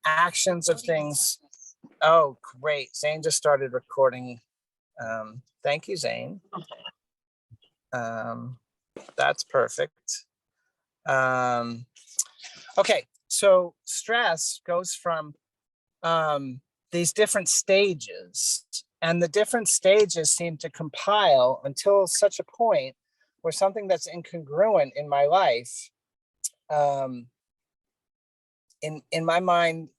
actions of things. Oh, great. Zane just started recording. Thank you, Zane. That's perfect. Okay, so stress goes from these different stages, and the different stages seem to compile until such a point where something that's incongruent in my life, in my mind,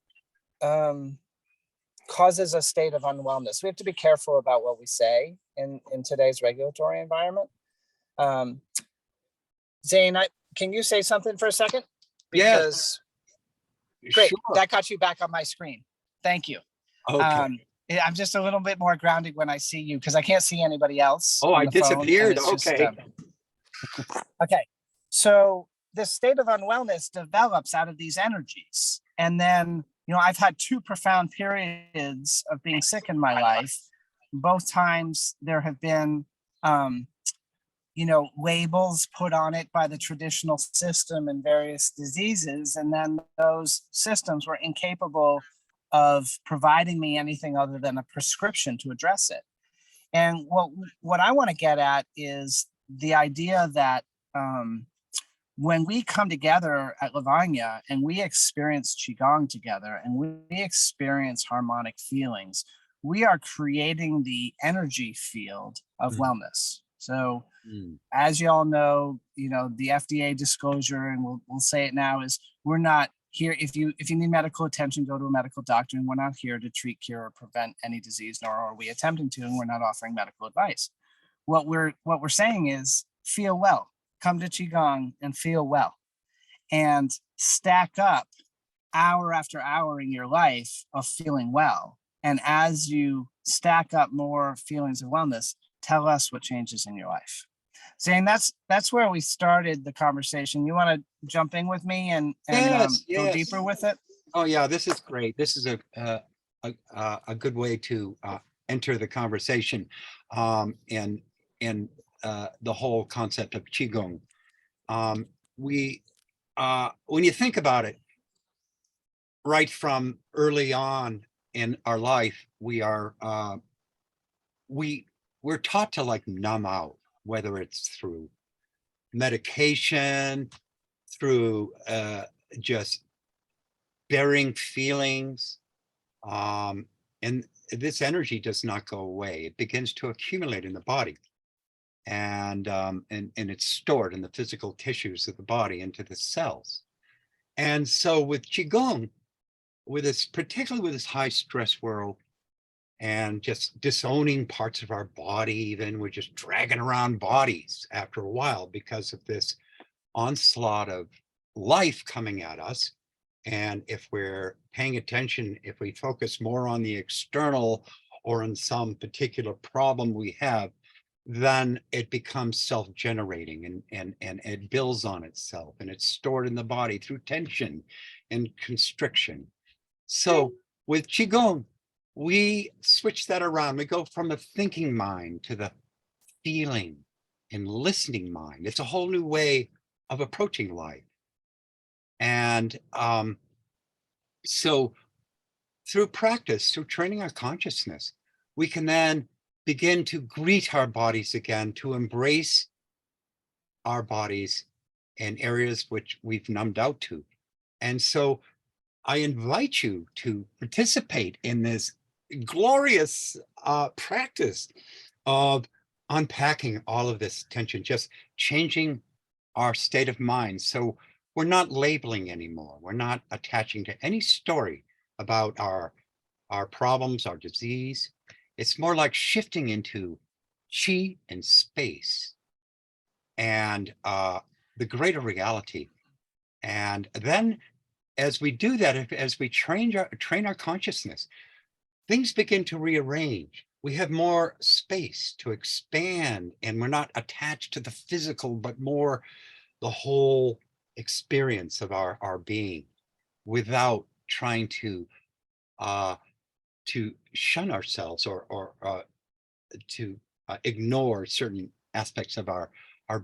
causes a state of unwellness. We have to be careful about what we say in today's regulatory environment. Zane, can you say something for a second? Because great, sure. That got you back on my screen. Thank you. Okay. I'm just a little bit more grounded when I see you because I can't see anybody else. Oh, I on the phone, disappeared. and it's Okay. Okay. So this state of unwellness develops out of these energies. And then, I've had two profound periods of being sick in my life. Both times there have been, labels put on it by the traditional system and various diseases. And then those systems were incapable of providing me anything other than a prescription to address it. And what I want to get at is the idea that when we come together at Lovonya and we experience qigong together and we experience harmonic feelings, we are creating the energy field of wellness. So as you all know, the FDA disclosure, and we'll say it now, is we're not here. If you need medical attention, go to a medical doctor, and we're not here to treat, cure, or prevent any disease, nor are we attempting to, and we're not offering medical advice. What we're saying is feel well. Come to qigong and feel well, and stack up hour after hour in your life of feeling well. And as you stack up more feelings of wellness, tell us what changes in your life. Zane, that's where we started the conversation. You want to jump in with me and Yes. go deeper with it? Oh yeah, this is great. This is a good way to enter the conversation, and the whole concept of qigong. When you think about it, right from early on in our life, we're taught to like numb out, whether it's through medication, through just bearing feelings, and this energy does not go away. It begins to accumulate in the body, and it's stored in the physical tissues of the body, into the cells. And so with qigong, particularly with this high stress world, and just disowning parts of our body, even we're just dragging around bodies after a while because of this onslaught of life coming at us. And if we're paying attention, if we focus more on the external or on some particular problem we have, then it becomes self-generating, and it builds on itself, and it's stored in the body through tension and constriction. So with qigong, we switch that around. We go from a thinking mind to the feeling and listening mind. It's a whole new way of approaching life. And so through practice, through training our consciousness, we can then begin to greet our bodies again, to embrace our bodies in areas which we've numbed out to. And so I invite you to participate in this glorious practice of unpacking all of this tension, just changing our state of mind. So we're not labeling anymore. We're not attaching to any story about our problems, our disease. It's more like shifting into chi and space and the greater reality. And then as we do that, as we train our consciousness, things begin to rearrange. We have more space to expand, and we're not attached to the physical, but more the whole experience of our being, without trying to shun ourselves or to ignore certain aspects of our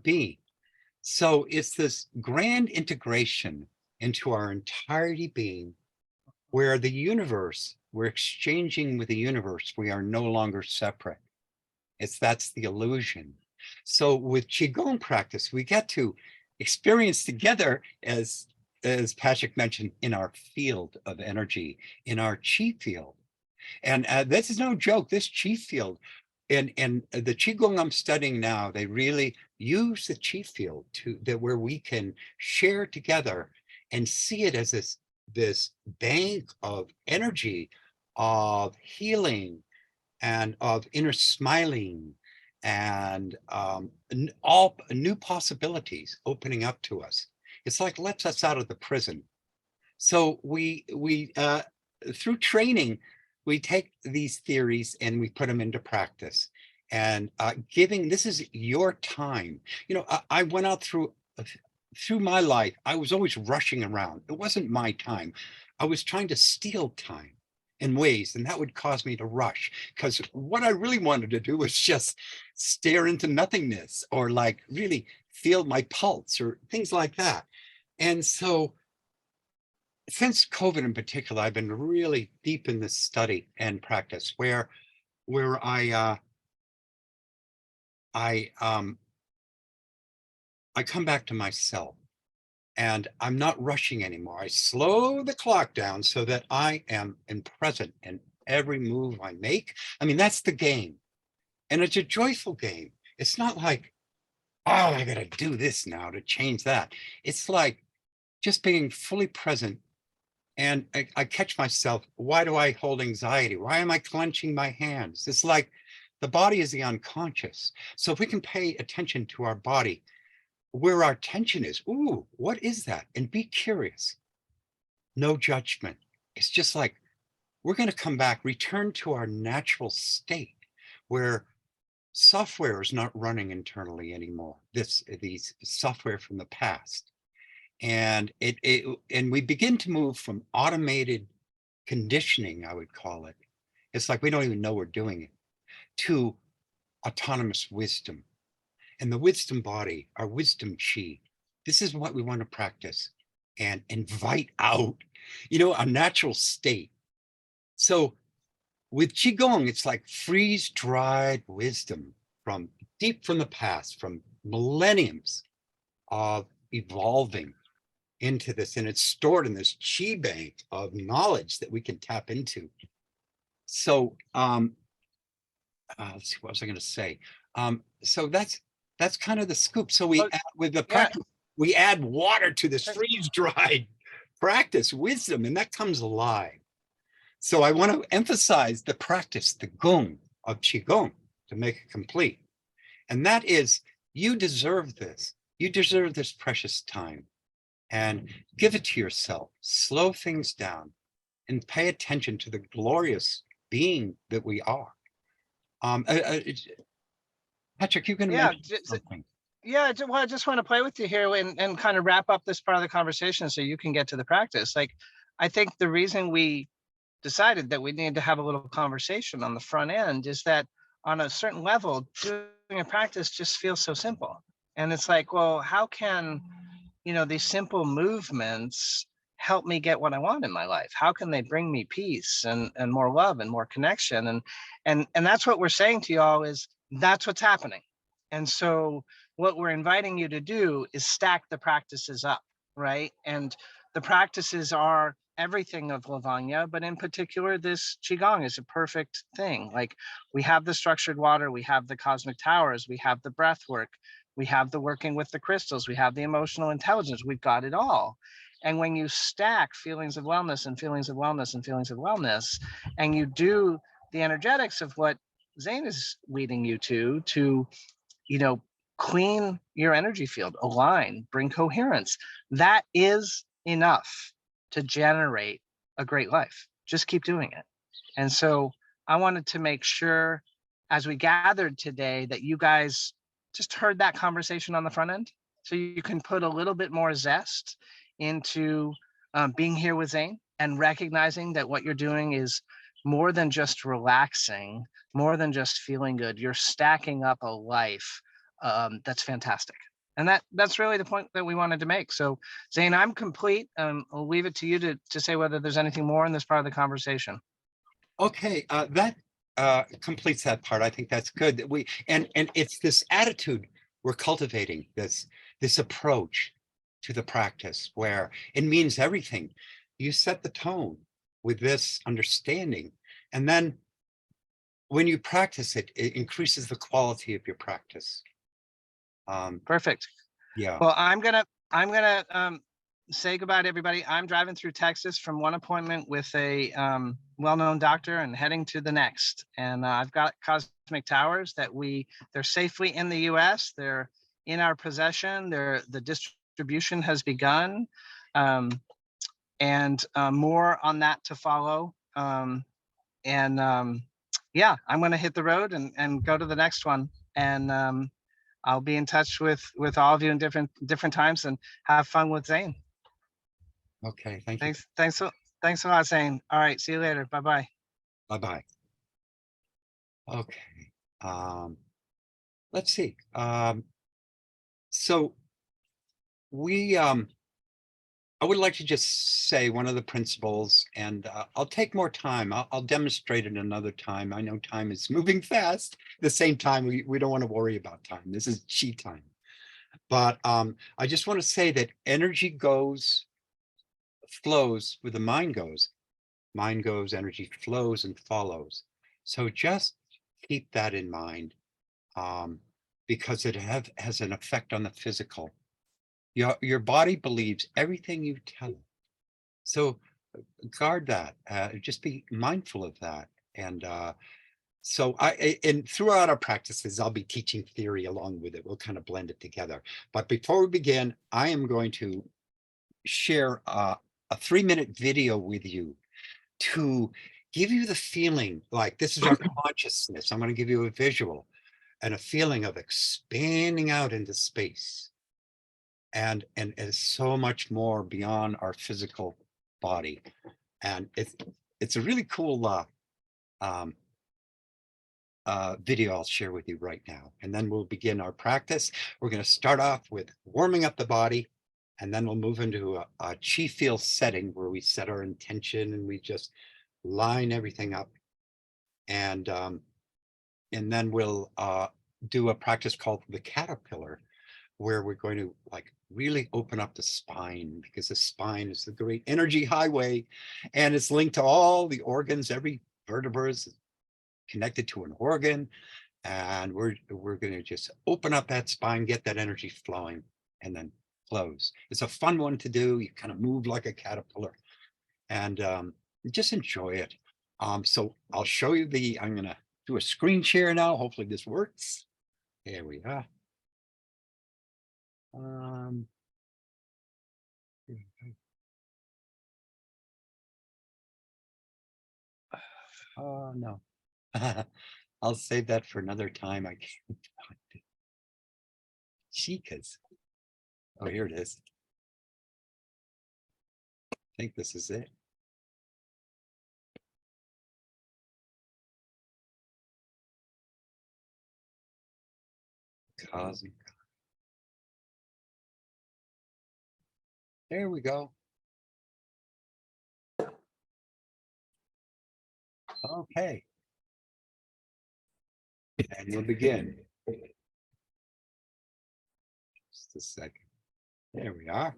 being. So it's this grand integration into our entirety being, where the universe, we're exchanging with the universe. We are no longer separate. That's the illusion. So with qigong practice, we get to experience together, as Patrick mentioned, in our field of energy, in our chi field. And this is no joke. This chi field, and the qigong I'm studying now, they really use the chi field where we can share together and see it as this bank of energy, of healing, and of inner smiling, and all new possibilities opening up to us. It's like lets us out of the prison. So we through training, we take these theories and we put them into practice. And this is your time. You know, I went out through my life. I was always rushing around. It wasn't my time. I was trying to steal time in ways, and that would cause me to rush, because what I really wanted to do was just stare into nothingness, or like really feel my pulse or things like that. And so since COVID in particular, I've been really deep in this study and practice where I come back to myself, and I'm not rushing anymore. I slow the clock down so that I am present in every move I make. I mean, that's the game. And it's a joyful game. It's not like, oh, I got to do this now to change that. It's like just being fully present. And I catch myself, why do I hold anxiety? Why am I clenching my hands? It's like the body is the unconscious. So if we can pay attention to our body, where our tension is, ooh, what is that? And be curious. No judgment. It's just like, we're going to come back, return to our natural state where software is not running internally anymore. These software from the past. And and we begin to move from automated conditioning, I would call it. It's like we don't even know we're doing it, to autonomous wisdom. And the wisdom body, our wisdom chi, this is what we want to practice and invite out, you know, a natural state. So with qigong, it's like freeze-dried wisdom from deep from the past, from millenniums of evolving into this, and it's stored in this chi bank of knowledge that we can tap into. So let's see, what was I going to say? So that's kind of the scoop. So with the practice, we add water to this freeze-dried practice wisdom, and that comes alive. So I want to emphasize the practice, the gong of qigong, to make it complete. And that is, you deserve this. You deserve this precious time. And give it to yourself. Slow things down and pay attention to the glorious being that we are. Patrick, you can mention something. Yeah, well, I just want to play with you here and kind of wrap up this part of the conversation so you can get to the practice. Like, I think the reason we decided that we needed to have a little conversation on the front end is that on a certain level, doing a practice just feels so simple. And it's like, well, how can, you know, these simple movements help me get what I want in my life? How can they bring me peace and more love and more connection? And that's what we're saying to y'all, is that's what's happening. And so what we're inviting you to do is stack the practices up, right? And the practices are everything of Lovonya, but in particular, this qigong is a perfect thing. Like, we have the structured water, we have the cosmic towers, we have the breath work, we have the working with the crystals, we have the emotional intelligence, we've got it all. And when you stack feelings of wellness and feelings of wellness and feelings of wellness, and you do the energetics of what Zayne is leading you to, you know, clean your energy field, align, bring coherence, that is enough to generate a great life. Just keep doing it. And so I wanted to make sure, as we gathered today, that you guys just heard that conversation on the front end, so you can put a little bit more zest into being here with Zayne and recognizing that what you're doing is more than just relaxing, more than just feeling good. You're stacking up a life that's fantastic. And that's really the point that we wanted to make. So, Zane, I'm complete. I'll leave it to you to say whether there's anything more in this part of the conversation. Okay, that completes that part. I think that's good. That we and it's this attitude we're cultivating, this approach to the practice where it means everything. You set the tone with this understanding, and then when you practice it, it increases the quality of your practice. Perfect. Yeah. Well, I'm gonna say goodbye to everybody. I'm driving through Texas from one appointment with a well-known doctor and heading to the next. And I've got cosmic towers that they're safely in the U.S. They're in our possession. The distribution has begun, and more on that to follow. Yeah, I'm going to hit the road and go to the next one. And I'll be in touch with all of you in different times, and have fun with Zane. Okay. Thank you. Thanks a lot, Zane. All right. See you later. Bye-bye. Bye-bye. Okay. Let's see. So we I would like to just say one of the principles, and I'll take more time. I'll demonstrate it another time. I know time is moving fast. At the same time, we don't want to worry about time. This is chi time. But I just want to say that energy flows where the mind goes. Mind goes, energy flows and follows. So just keep that in mind, because it has an effect on the physical. Your body believes everything you tell it. So guard that. Just be mindful of that. And and throughout our practices, I'll be teaching theory along with it. We'll kind of blend it together. But before we begin, I am going to share a 3-minute video with you to give you the feeling like this is our consciousness. I'm going to give you a visual and a feeling of expanding out into space. And it's so much more beyond our physical body. And it's a really cool video I'll share with you right now. And then we'll begin our practice. We're going to start off with warming up the body, and then we'll move into a chi field setting where we set our intention and we just line everything up. And then we'll do a practice called the caterpillar, where we're going to like really open up the spine, because the spine is the great energy highway, and it's linked to all the organs. Every vertebra is connected to an organ, and we're going to just open up that spine, get that energy flowing, and then close. It's a fun one to do. You kind of move like a caterpillar, and just enjoy it. So I'll show you I'm going to do a screen share now. Hopefully this works. Here we are. Oh no. I'll save that for another time. I can't find it. Chikas. Oh, here it is. I think this is it. Cosmic. There we go. Okay. And we'll begin. Just a second. There we are.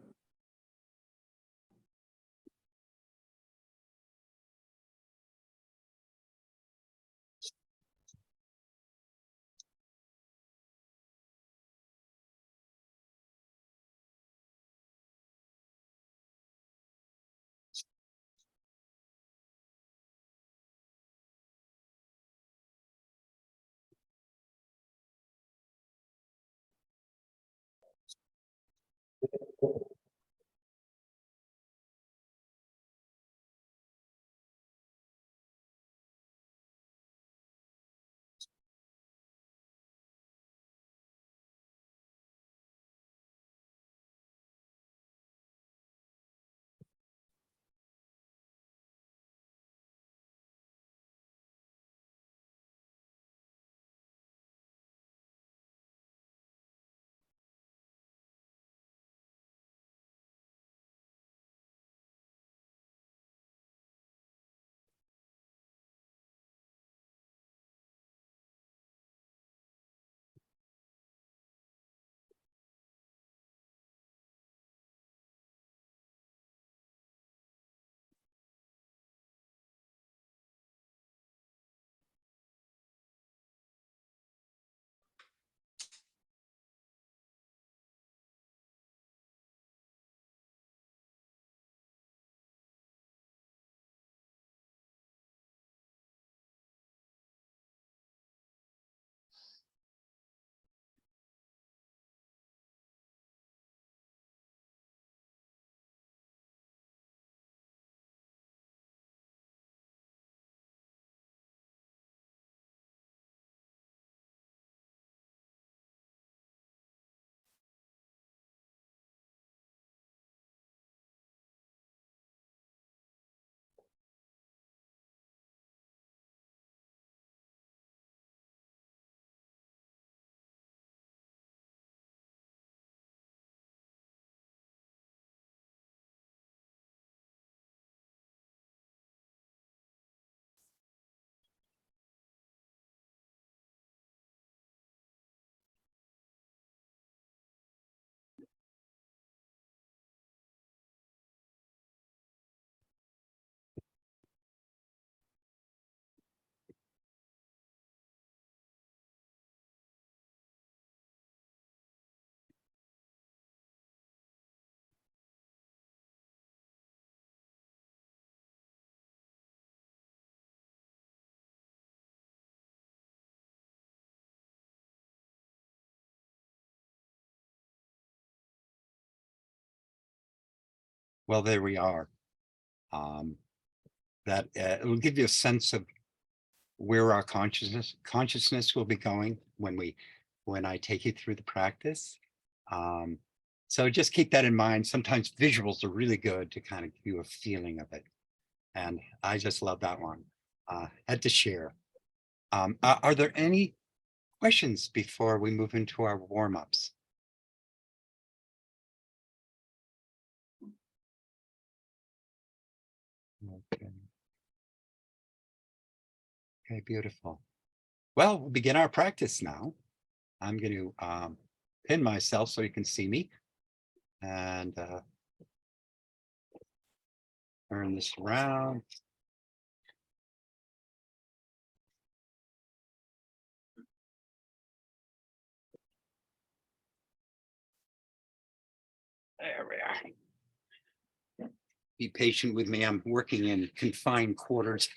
Well, there we are. That it will give you a sense of where our consciousness will be going when I take you through the practice. So just keep that in mind. Sometimes visuals are really good to kind of give you a feeling of it. And I just love that one. Had to share. Are there any questions before we move into our warm-ups? Okay. Okay, beautiful. Well, we'll begin our practice now. I'm going to pin myself so you can see me and turn this around. There we are. Be patient with me. I'm working in confined quarters.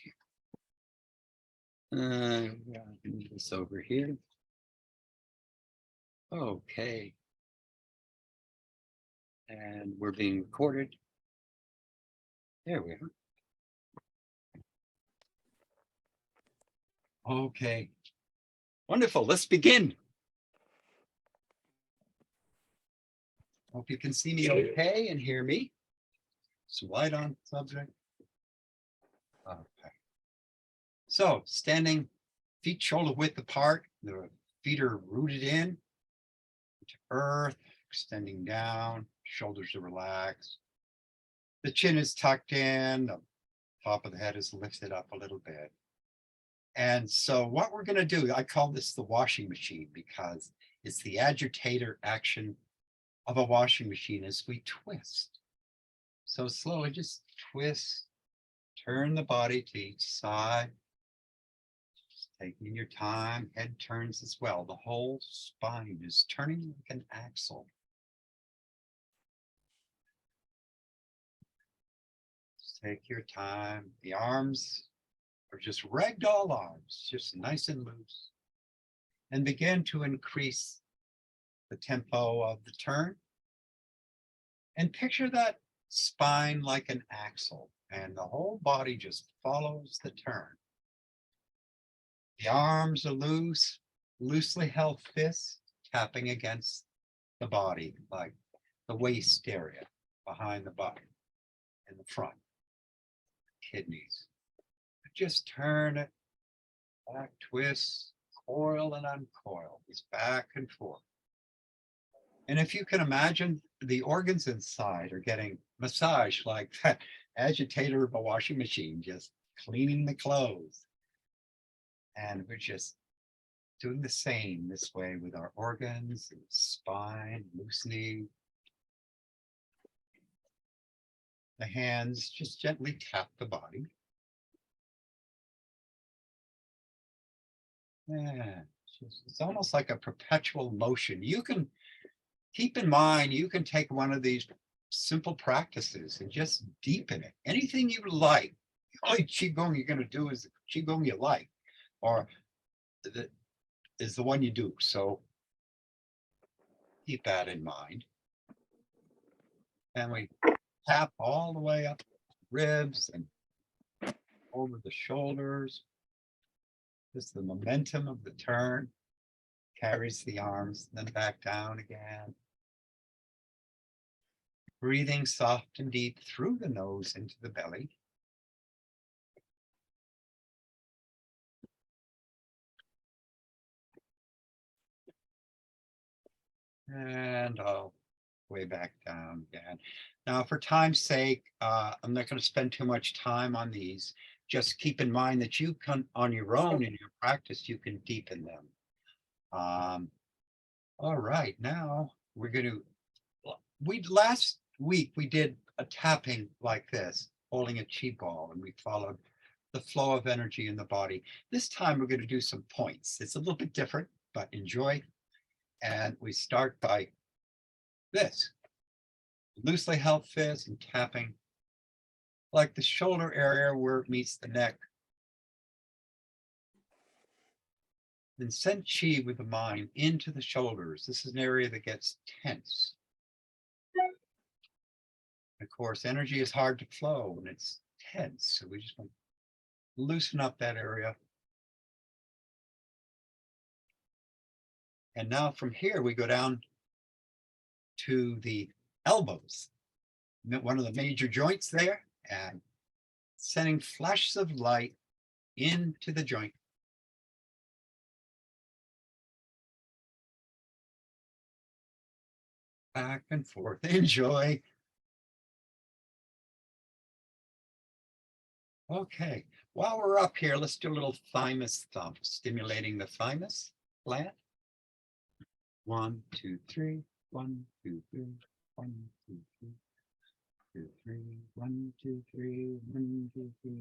Yeah, move this over here. Okay. And we're being recorded. There we are. Okay. Wonderful. Let's begin. Hope you can see me okay and hear me. It's light on subject. Okay. So standing, feet shoulder width apart, the feet are rooted in to earth, extending down, shoulders are relaxed. The chin is tucked in, the top of the head is lifted up a little bit. And so what we're going to do, I call this the washing machine because it's the agitator action of a washing machine as we twist. So slowly just twist, turn the body to each side. Just taking your time, head turns as well. The whole spine is turning like an axle. Just take your time. The arms are just ragdoll arms, just nice and loose. And begin to increase the tempo of the turn. And picture that spine like an axle, and the whole body just follows the turn. The arms are loose, loosely held fists tapping against the body, like the waist area behind the body in the front, kidneys. Just turn it, back twist, coil and uncoil, just back and forth. And if you can imagine, the organs inside are getting massaged like that agitator of a washing machine, just cleaning the clothes. And we're just doing the same this way with our organs and spine, loosening. The hands just gently tap the body. Yeah, it's almost like a perpetual motion. You can keep in mind, you can take one of these simple practices and just deepen it. Anything you like. The only qigong you're going to do is the qigong you like, or is the one you do. So keep that in mind. And we tap all the way up ribs and over the shoulders. Just the momentum of the turn carries the arms, then back down again. Breathing soft and deep through the nose into the belly. And all way back down again. Now, for time's sake, I'm not going to spend too much time on these. Just keep in mind that you can, on your own in your practice, you can deepen them. All right, now we're going to, last week we did a tapping like this, holding a chi ball, and we followed the flow of energy in the body. This time we're going to do some points. It's a little bit different, but enjoy. And we start by this, loosely held fist and tapping like the shoulder area where it meets the neck. Then send chi with the mind into the shoulders. This is an area that gets tense. Of course, energy is hard to flow when it's tense. So we just want to loosen up that area. And now from here, we go down to the elbows, one of the major joints there, and sending flashes of light into the joint. Back and forth. Enjoy. Okay, while we're up here, let's do a little thymus thump, stimulating the thymus gland. 1, 2, 3, 1, 2, 3, 1, 2, 3, 2, 3, 1, 2, 3, 1, 2, 3,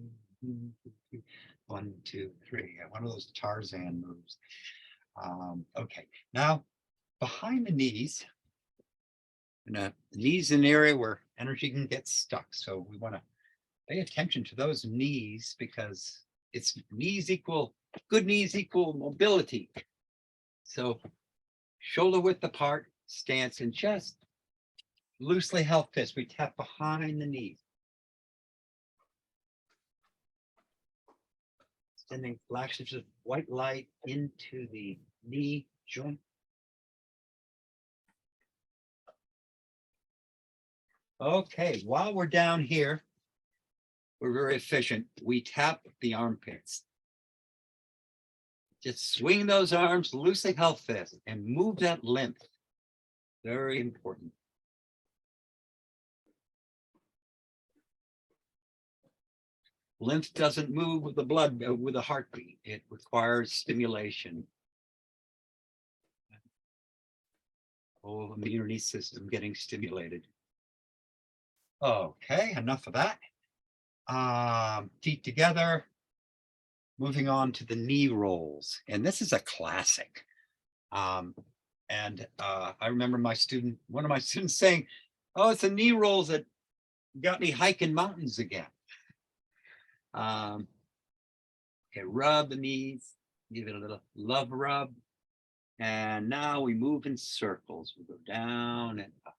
1, 2, 3, 1, 2, 3. One of those Tarzan moves. Okay, now behind the knees, and the knees in an area where energy can get stuck. So we want to pay attention to those knees because it's good knees equal mobility. So shoulder width apart stance and just loosely held fist. We tap behind the knees. Sending flashes of white light into the knee joint. Okay, while we're down here, we're very efficient. We tap the armpits. Just swing those arms, loosely held fist, and move that lymph. Very important. Lymph doesn't move with the blood, with a heartbeat. It requires stimulation. Whole immunity system getting stimulated. Okay, enough of that. Feet together. Moving on to the knee rolls. And this is a classic. I remember one of my students saying, oh, it's the knee rolls that got me hiking mountains again. Okay, rub the knees, give it a little love rub. And now we move in circles. We go down and up.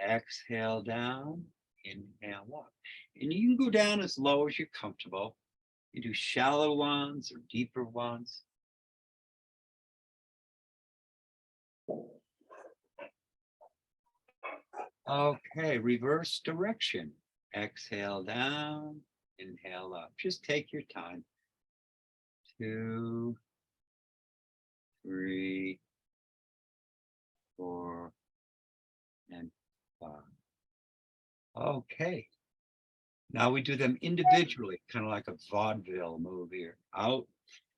Exhale down, inhale up. And you can go down as low as you're comfortable. You do shallow ones or deeper ones. Okay, reverse direction. Exhale down, inhale up. Just take your time. 2, 3, 4, and 5. Okay. Now we do them individually, kind of like a vaudeville move here. Out,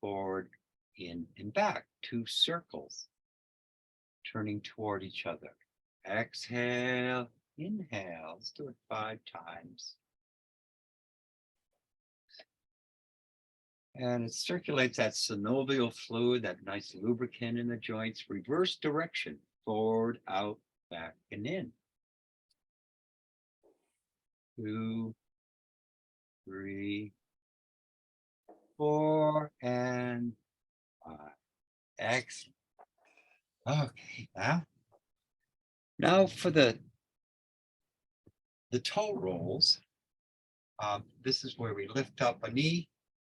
forward, in, and back. 2 circles. Turning toward each other. Exhale, inhale. Let's do it 5 times. And it circulates that synovial fluid, that nice lubricant in the joints. Reverse direction, forward, out, back, and in. 2, 3, 4, and 5. Excellent. Okay, now for the toe rolls. This is where we lift up a knee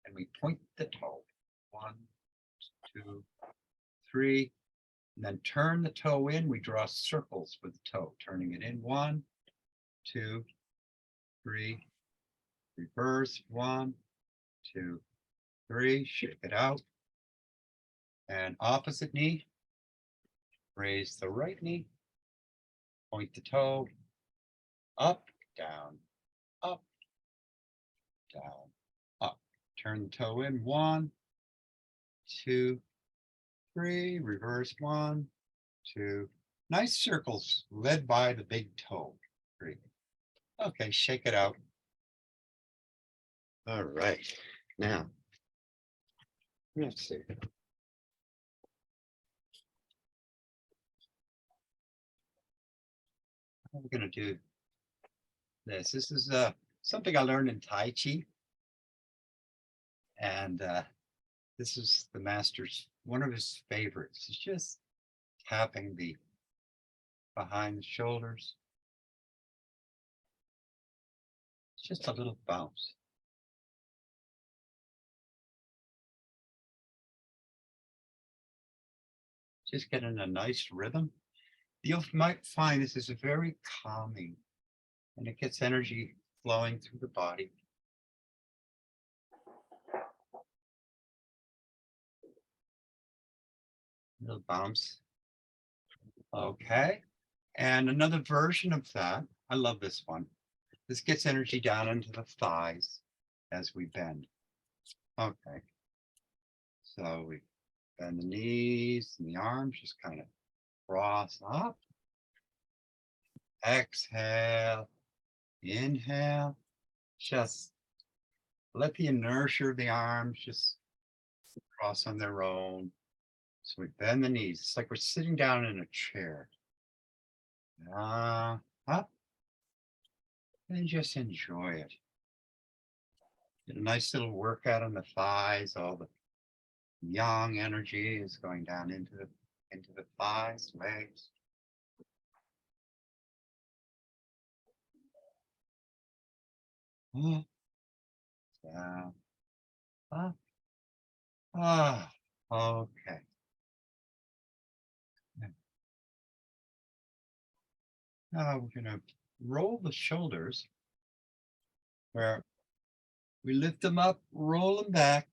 and we point the toe. 1, 2, 3, and then turn the toe in. We draw circles with the toe, turning it in. 1, 2, 3, reverse. 1, 2, 3, shake it out. And opposite knee, raise the right knee, point the toe, up, down, up, down, up. Turn the toe in. 1, 2, 3, reverse. 1, 2. Nice circles led by the big toe. 3. Okay, shake it out. All right. Now, let's see. We're going to do this. This is something I learned in Tai Chi. And this is the master's, one of his favorites. It's just tapping behind the shoulders. Just a little bounce. Just get in a nice rhythm. You might find this is a very calming, and it gets energy flowing through the body. Little bounce. Okay. And another version of that. I love this one. This gets energy down into the thighs as we bend. Okay. So we bend the knees and the arms, just kind of cross up. Exhale. Inhale. Just let the inertia of the arms just cross on their own. So we bend the knees. It's like we're sitting down in a chair. Up. And just enjoy it. Get a nice little workout on the thighs. All the yang energy is going down into the thighs, legs. Up, down, up. Okay. Now we're going to roll the shoulders where we lift them up, roll them back.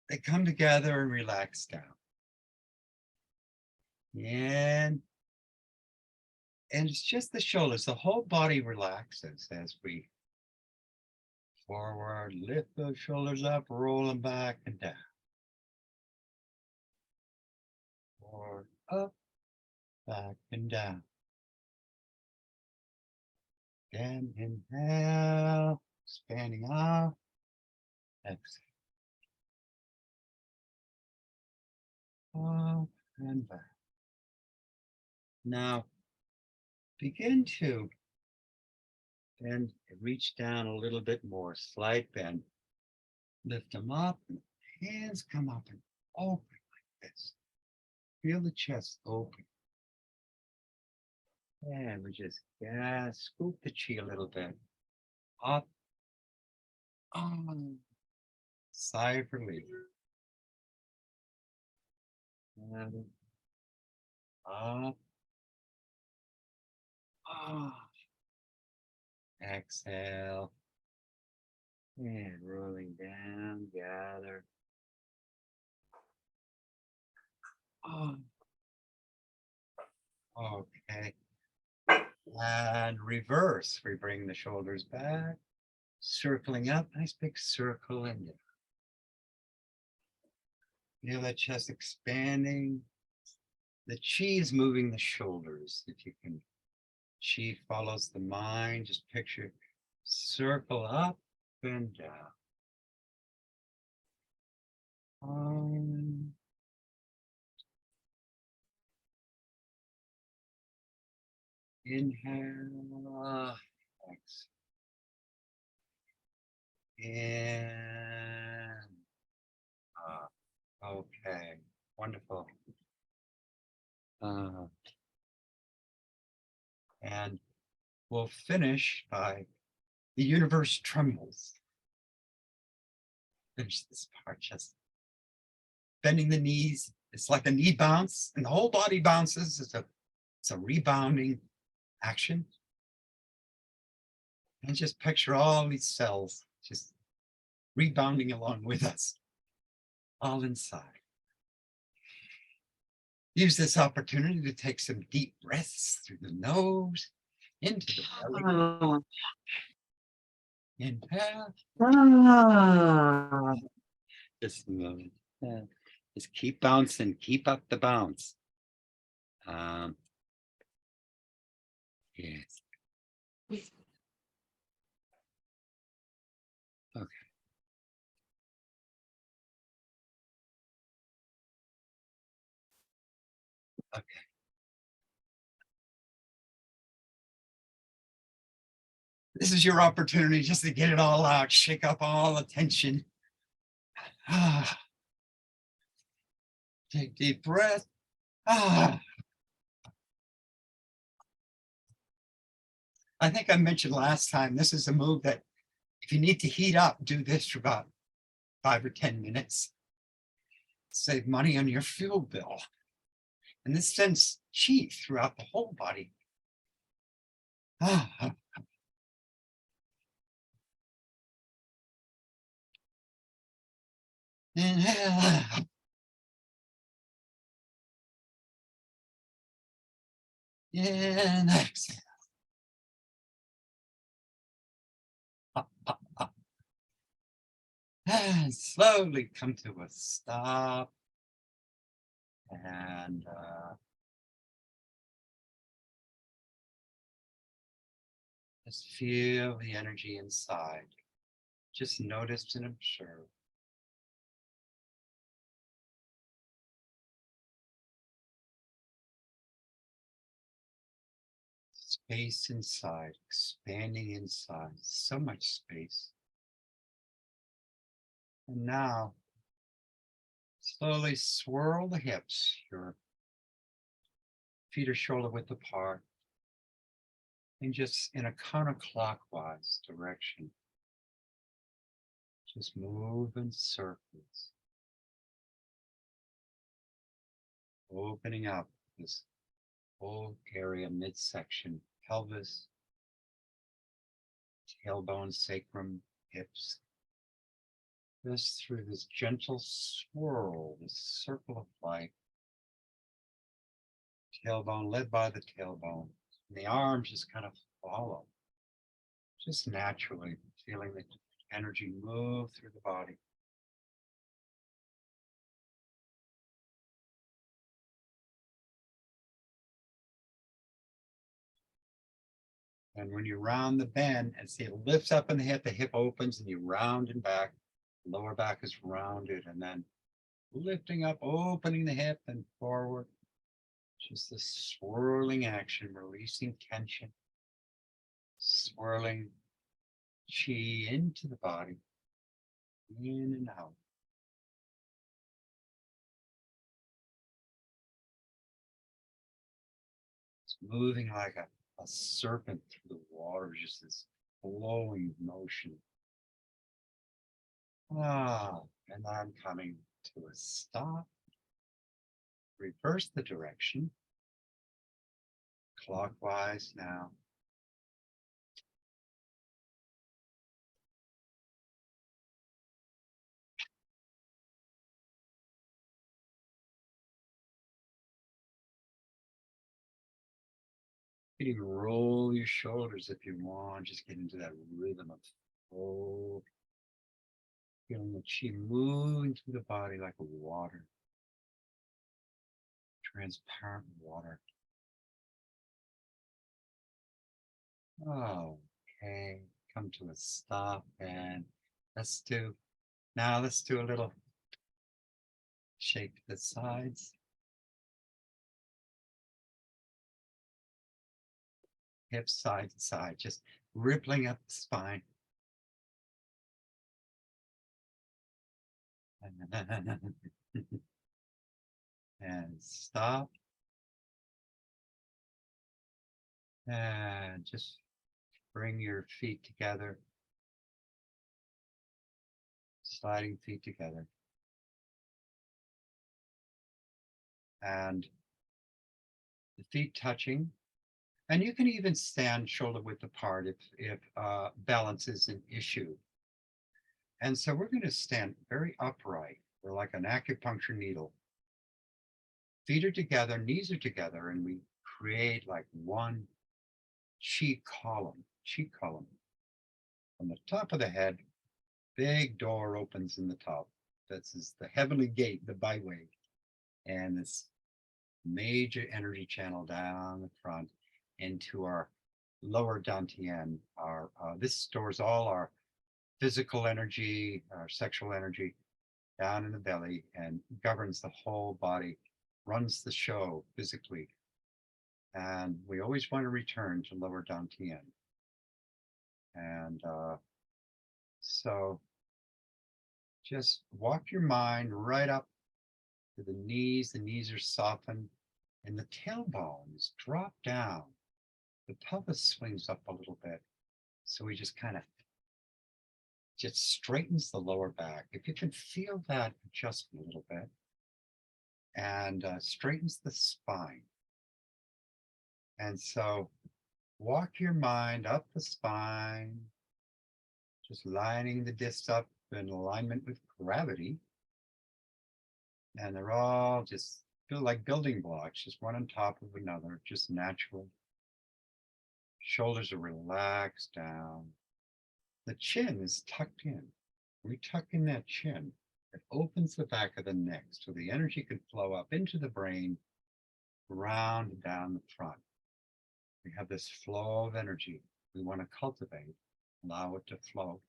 They come together and relax down. And it's just the shoulders. The whole body relaxes as we forward, lift those shoulders up, roll them back and down. Forward, up, back and down. Again, inhale, expanding out, exhale. Up and back. Now, begin to bend, reach down a little bit more, slight bend. Lift them up, and hands come up and open like this. Feel the chest open. And we just scoop the chi a little bit. Up. Sigh of relief. And up. Exhale. And rolling down, gather. Okay. And reverse. We bring the shoulders back, circling up, nice big circle and down. Feel that chest expanding. The chi is moving the shoulders. If you can, chi follows the mind. Just picture circle up and down. Inhale, exhale. And okay, wonderful. And we'll finish by the universe trembles. Finish this part, just bending the knees. It's like a knee bounce, and the whole body bounces. It's a rebounding action. And just picture all these cells just rebounding along with us, all inside. Use this opportunity to take some deep breaths through the nose, into the belly. Inhale. Just a moment. Just keep bouncing, keep up the bounce. Yes. Okay. Okay. This is your opportunity just to get it all out, shake up all the tension. Take deep breath. I think I mentioned last time, this is a move that If you need to heat up, do this for about 5 or 10 minutes. Save money on your fuel bill. And this sends chi throughout the whole body. Inhale. And exhale. Up, up, up. And slowly come to a stop. And just feel the energy inside. Just notice and observe. Space inside, expanding inside, so much space. And now, slowly swirl the hips. Your feet are shoulder width apart. And just in a counterclockwise direction. Just move in circles. Opening up this whole area, midsection, pelvis, tailbone, sacrum, hips. Just through this gentle swirl, this circle of light. Tailbone led by the tailbone. And the arms just kind of follow. Just naturally feeling the energy move through the body. And when you round the bend and see it lifts up in the hip opens and you round and back. Lower back is rounded and then lifting up, opening the hip and forward. Just this swirling action, releasing tension, swirling chi into the body, in and out. It's moving like a serpent through the water, just this flowing motion. And I'm coming to a stop. Reverse the direction. Clockwise now. You can roll your shoulders if you want. Just get into that rhythm of flow. Feeling the chi moving through the body like water. Transparent water. Okay, come to a stop and let's do a little shake to the sides. Hips side to side, just rippling up the spine. And stop. And just bring your feet together. Sliding feet together. And the feet touching. And you can even stand shoulder width apart if balance is an issue. And so we're going to stand very upright. We're like an acupuncture needle. Feet are together, knees are together, and we create like one chi column. From the top of the head, big door opens in the top. This is the heavenly gate, the byway. And this major energy channel down the front into our lower dantian. This stores all our physical energy, our sexual energy down in the belly and governs the whole body, runs the show physically. And we always want to return to lower dantian. And so just walk your mind right up to the knees. The knees are softened and the tailbone is dropped down. The pelvis swings up a little bit. So we just kind of just straightens the lower back. If you can feel that just a little bit, and straightens the spine. And so walk your mind up the spine, just lining the discs up in alignment with gravity. And they're all just feel like building blocks, just one on top of another, just natural. Shoulders are relaxed down. The chin is tucked in. We tuck in that chin. It opens the back of the neck so the energy can flow up into the brain, round and down the front. We have this flow of energy we want to cultivate, allow it to flow.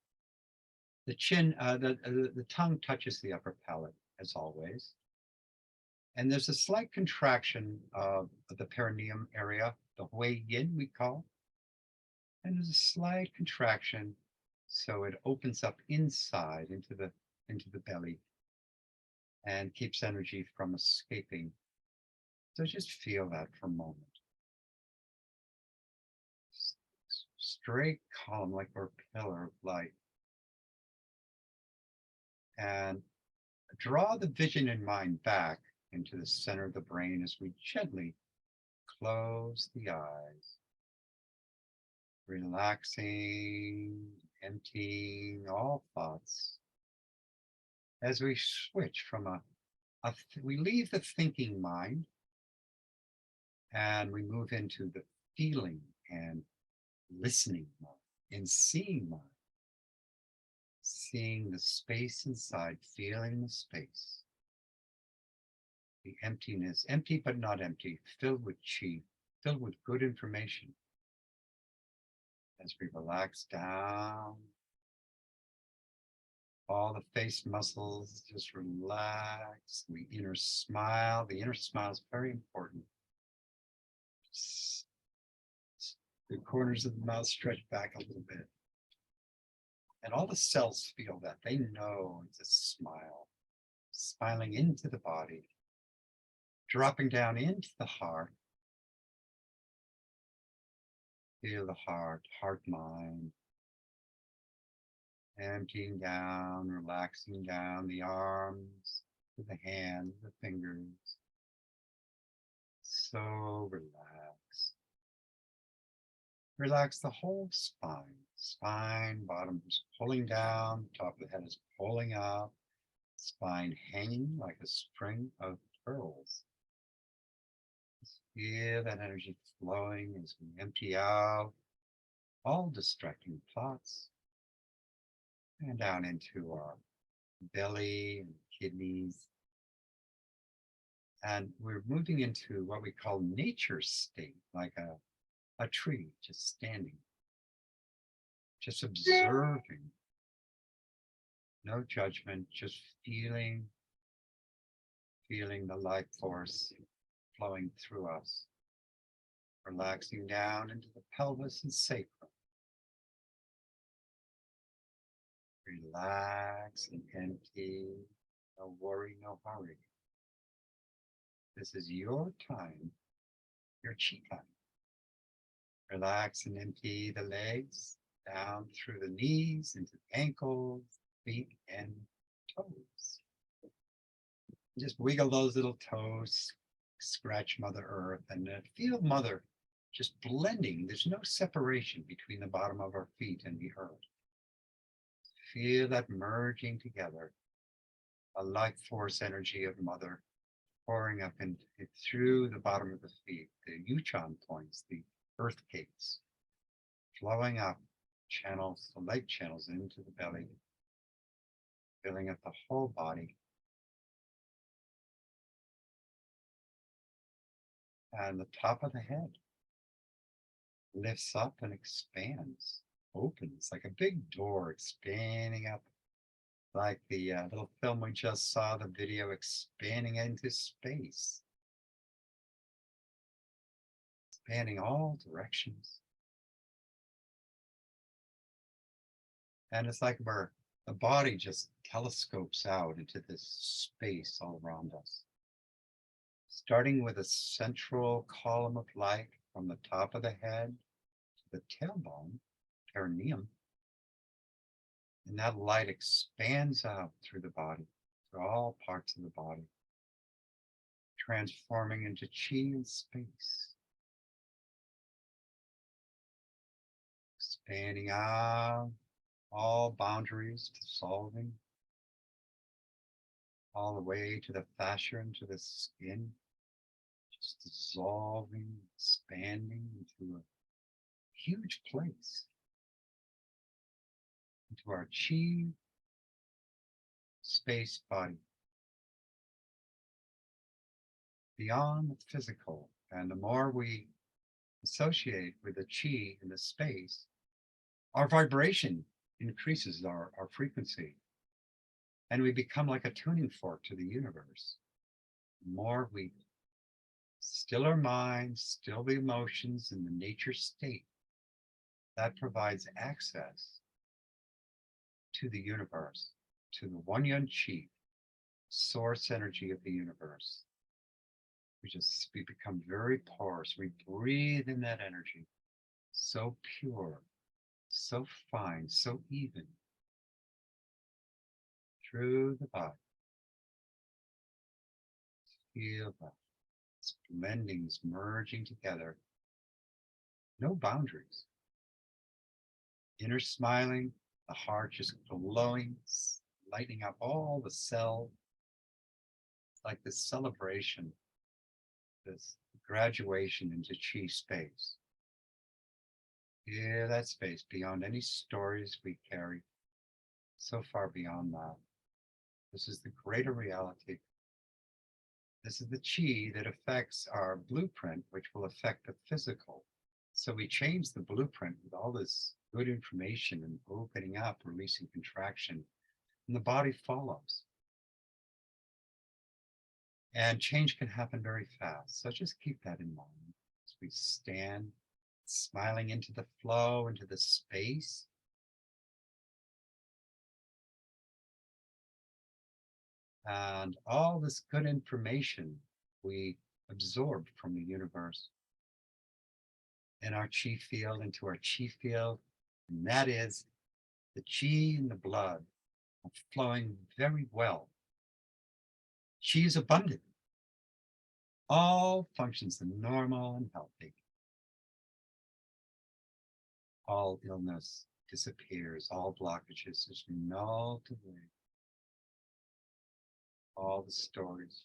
The chin, the tongue touches the upper palate, as always. And there's a slight contraction of the perineum area, the hui yin we call. And there's a slight contraction, so it opens up inside into the belly and keeps energy from escaping. So just feel that for a moment. Straight column like we're a pillar of light. And draw the vision in mind back into the center of the brain as we gently close the eyes, relaxing, emptying all thoughts. As we switch from we leave the thinking mind and we move into the feeling and listening mind and seeing mind. Seeing the space inside, feeling the space. The emptiness, empty but not empty, filled with chi, filled with good information. As we relax down, all the face muscles just relax. The inner smile is very important. The corners of the mouth stretch back a little bit. And all the cells feel that. They know it's a smile, smiling into the body, dropping down into the heart. Feel the heart, mind, emptying down, relaxing down the arms, to the hands, the fingers. So relaxed. Relax the whole spine. Spine, bottom is pulling down, top of the head is pulling up, spine hanging like a string of pearls. Just feel that energy flowing as we empty out all distracting thoughts and down into our belly and kidneys. And we're moving into what we call nature state, like a tree just standing. Just observing, no judgment, just feeling the life force flowing through us, relaxing down into the pelvis and sacrum. Relax and empty, no worry, no hurry. This is your time, your chi time. Relax and empty the legs, down through the knees, into the ankles, feet, and toes. Just wiggle those little toes, scratch Mother Earth, and feel Mother just blending. There's no separation between the bottom of our feet and the earth. Feel that merging together, a life force energy of Mother pouring up and through the bottom of the feet, the Yuchan points, the earth gates, flowing up channels, the light channels into the belly, filling up the whole body. And the top of the head lifts up and expands, opens like a big door expanding up, like the little film we just saw, the video expanding into space, expanding all directions. And it's like the body just telescopes out into this space all around us. Starting with a central column of light from the top of the head to the tailbone, perineum. And that light expands out through the body, through all parts of the body, transforming into chi and space, expanding out all boundaries, dissolving all the way to the fascia and to the skin, just dissolving, expanding into a huge place, into our chi space body, beyond the physical. And the more we associate with the chi in the space, our vibration increases, our frequency, and we become like a tuning fork to the universe. The more we still our minds, still the emotions in the nature state, that provides access to the universe, to the one yun chi, source energy of the universe. We become very porous. We breathe in that energy, so pure, so fine, so even, through the body. Feel that blendings merging together. No boundaries. Inner smiling, the heart just glowing, lighting up all the cells, like this celebration, this graduation into chi space. Yeah, that space beyond any stories we carry, so far beyond that. This is the greater reality. This is the chi that affects our blueprint, which will affect the physical. So we change the blueprint with all this good information and opening up, releasing contraction, and the body follows. And change can happen very fast. So just keep that in mind as we stand, smiling into the flow, into the space. And all this good information we absorb from the universe in our chi field, into our chi field. And that is the chi in the blood flowing very well. Chi is abundant. All functions are normal and healthy. All illness disappears, all blockages just melt away. All the stories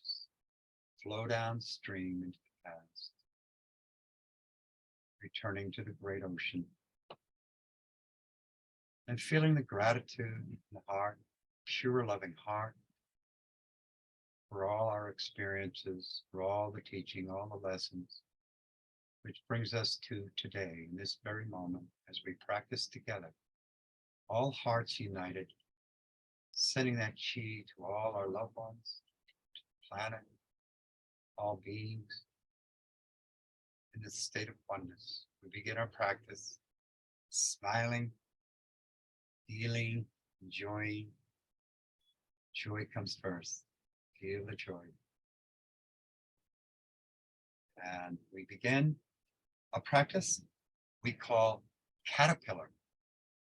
flow downstream into the past, returning to the great ocean, and feeling the gratitude in the heart, pure loving heart, for all our experiences, for all the teaching, all the lessons, which brings us to today, in this very moment, as we practice together, all hearts united, sending that chi to all our loved ones, to the planet, all beings, in this state of oneness. We begin our practice smiling, feeling, enjoying. Joy comes first. Feel the joy. And we begin a practice we call caterpillar.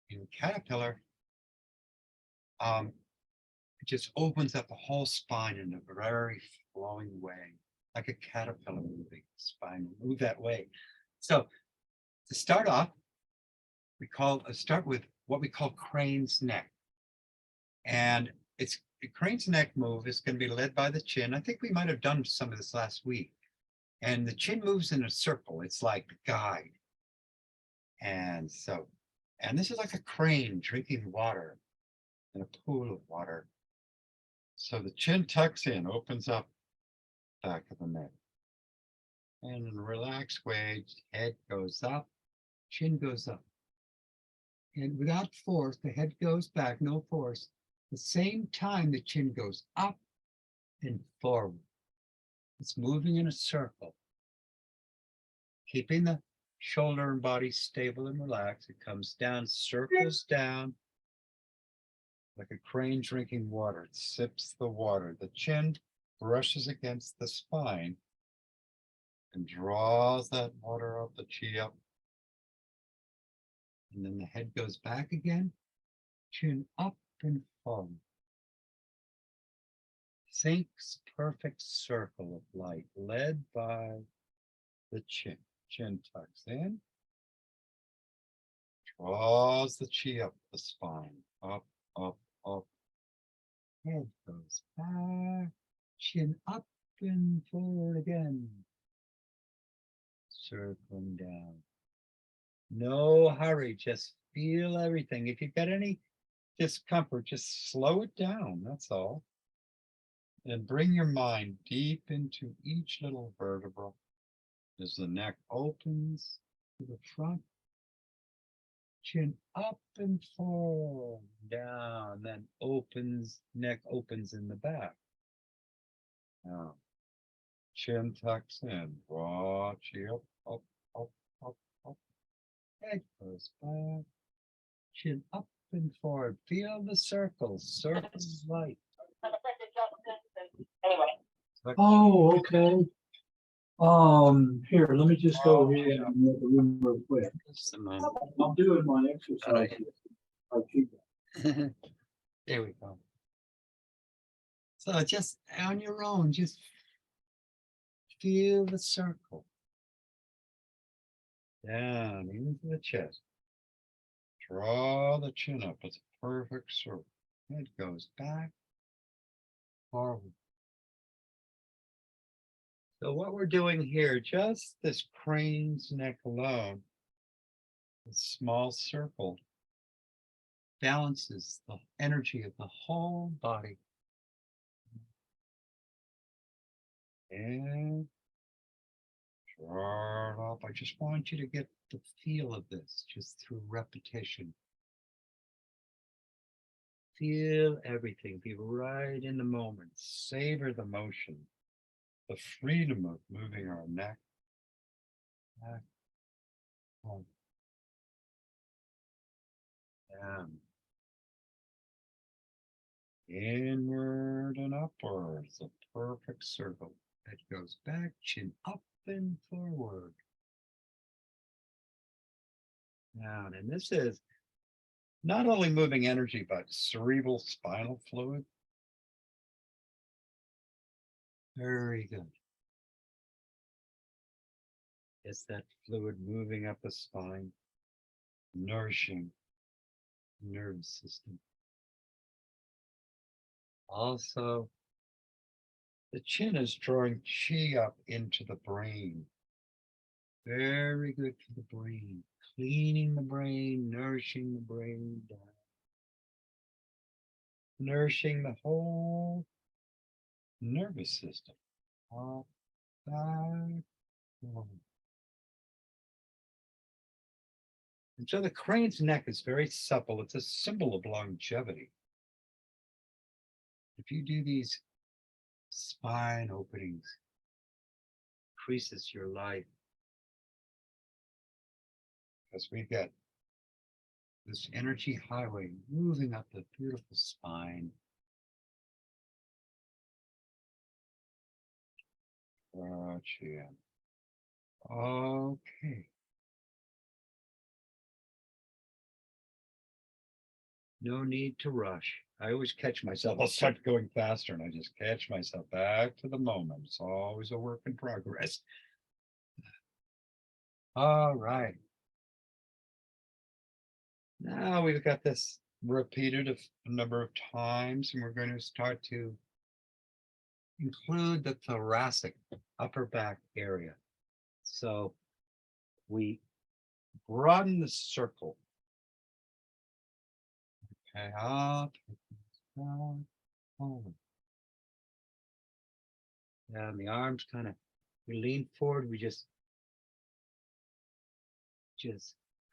In caterpillar, it just opens up the whole spine in a very flowing way, like a caterpillar moving. Spine will move that way. So to start off, start with what we call crane's neck. And it's a crane's neck move is going to be led by the chin. I think we might have done some of this last week. And the chin moves in a circle. It's like the guide. And this is like a crane drinking water in a pool of water. So the chin tucks in, opens up back of the neck. And in a relaxed way, head goes up, chin goes up. And without force, the head goes back, no force. The same time the chin goes up and forward. It's moving in a circle. Keeping the shoulder and body stable and relaxed. It comes down, circles down like a crane drinking water. It sips the water. The chin brushes against the spine and draws that water up, the chi up. And then the head goes back again. Chin up and forward. Think's perfect circle of light led by the chin. Chin tucks in. Draws the chi up the spine. Up, up, up. Head goes back. Chin up and forward again. Circling down. No hurry, just feel everything. If you've got any discomfort, just slow it down, that's all. And bring your mind deep into each little vertebra as the neck opens to the front. Chin up and forward, down, then opens, neck opens in the back. Now, chin tucks in, draw chi up, up, up, up, up. Head goes back, chin up and forward. Feel the circles, circles light. Oh, okay. Here, let me just go here and make a room real quick. Just a moment. I'm doing my exercise. There we go. So just on your own, just feel the circle. Down into the chest. Draw the chin up. It's a perfect circle. Head goes back, forward. So what we're doing here, just this crane's neck alone, a small circle, balances the energy of the whole body. And draw it up. I just want you to get the feel of this just through repetition. Feel everything. Be right in the moment. Savor the motion. The freedom of moving our neck back, home, down, inward and upwards, a perfect circle. Head goes back, chin up and forward. Down, and this is not only moving energy, but cerebral spinal fluid. Very good. It's that fluid moving up the spine, nourishing the nervous system. Also, the chin is drawing chi up into the brain. Very good for the brain. Cleaning the brain, nourishing the brain, nourishing the whole nervous system. Up, back, forward. And so the crane's neck is very supple. It's a symbol of longevity. If you do these spine openings, increases your life. Because we've got this energy highway moving up the beautiful spine. Gotcha. Okay. No need to rush. I always catch myself. I'll start going faster and I just catch myself back to the moment. It's always a work in progress. All right. Now we've got this repeated a number of times, and we're going to start to include the thoracic upper back area. So we broaden the circle. Okay, up, down, forward. And the arms kind of, we lean forward, we just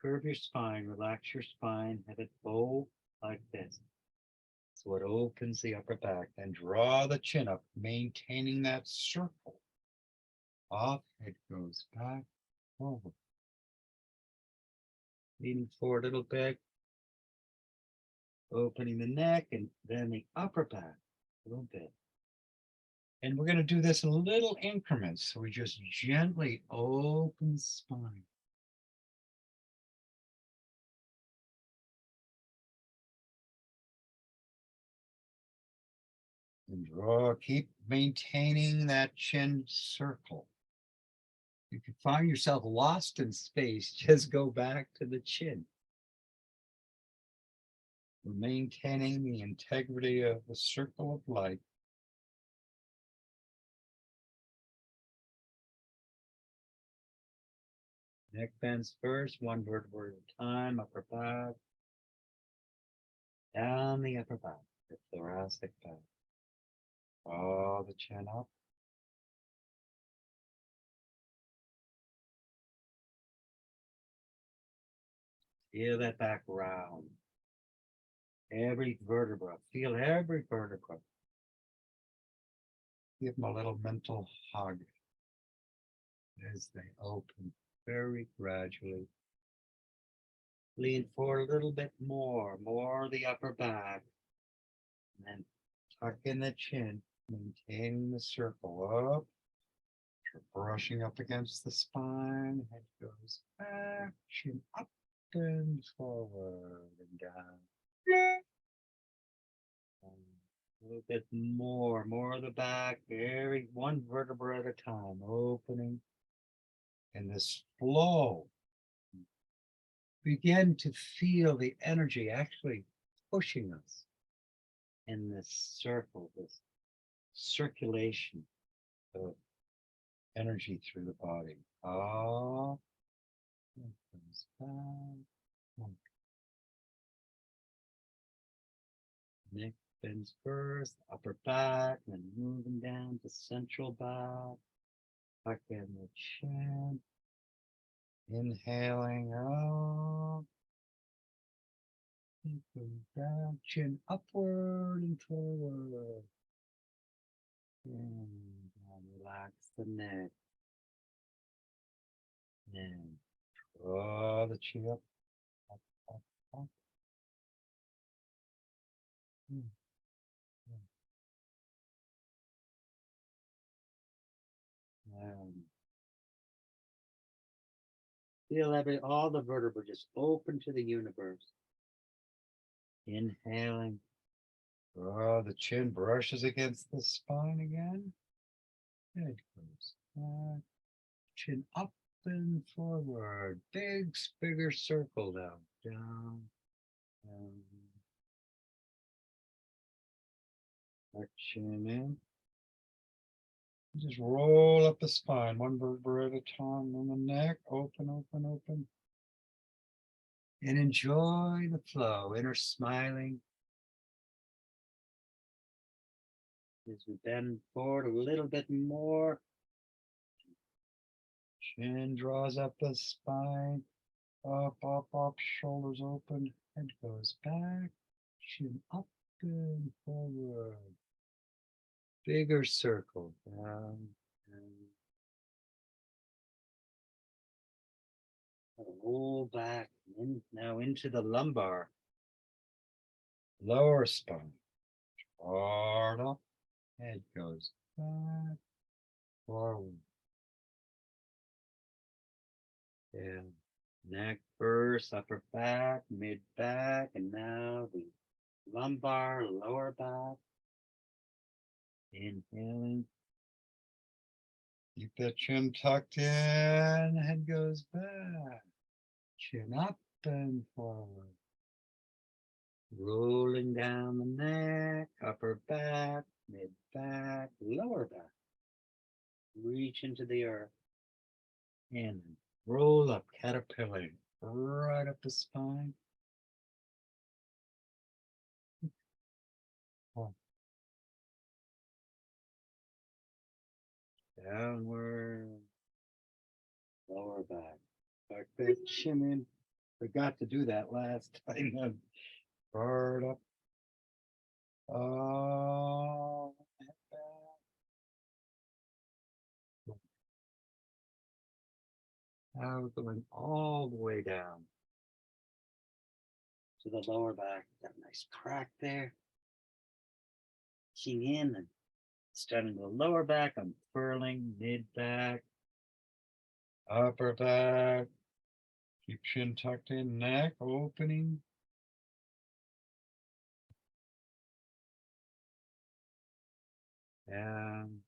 curve your spine, relax your spine, have it bow like this. So it opens the upper back, then draw the chin up, maintaining that circle. Up, it goes back, forward. Leaning forward a little bit, opening the neck, and then the upper back a little bit. And we're going to do this in little increments. So we just gently open the spine. And draw, keep maintaining that chin circle. If you find yourself lost in space, just go back to the chin. We're maintaining the integrity of the circle of light. Neck bends first, one vertebra at a time, upper back. Down the upper back, the thoracic back. Draw the chin up. Feel that back round. Every vertebra, feel every vertebra. Give them a little mental hug as they open very gradually. Lean forward a little bit more the upper back. And then tuck in the chin, maintaining the circle up. Brushing up against the spine, head goes back, chin up and forward and down. A little bit more of the back, very one vertebra at a time, opening. And this flow. Begin to feel the energy actually pushing us in this circle, this circulation of energy through the body. Up, and comes back. Neck bends first, upper back, then moving down to central back. Tuck in the chin. Inhaling up. And down, chin upward and forward. And relax the neck. And draw the chin up, up. Feel all the vertebrae just open to the universe. Inhaling. Draw the chin, brushes against the spine again. Head goes back. Chin up and forward. Bigger circle down. Down. Tuck chin in. Just roll up the spine, one vertebra at a time on the neck. Open. And enjoy the flow. Inner smiling. As we bend forward a little bit more. Chin draws up the spine. Up, shoulders open. Head goes back. Chin up and forward. Bigger circle. Down. Roll back in, now into the lumbar. Lower spine. Hard up. Head goes back. Forward. And neck first, upper back, mid back, and now the lumbar, lower back. Inhaling. Keep that chin tucked in, head goes back. Chin up and forward. Rolling down the neck, upper back, mid back, lower back. Reach into the earth. And roll up, caterpillar, right up the spine. Downward, lower back. Tuck that chin in. Forgot to do that last time. Hard up. Oh, now we're going all the way down to the lower back. Got a nice crack there. Keying in and starting the lower back. I'm furling, mid back, upper back. Keep chin tucked in, neck opening. Down,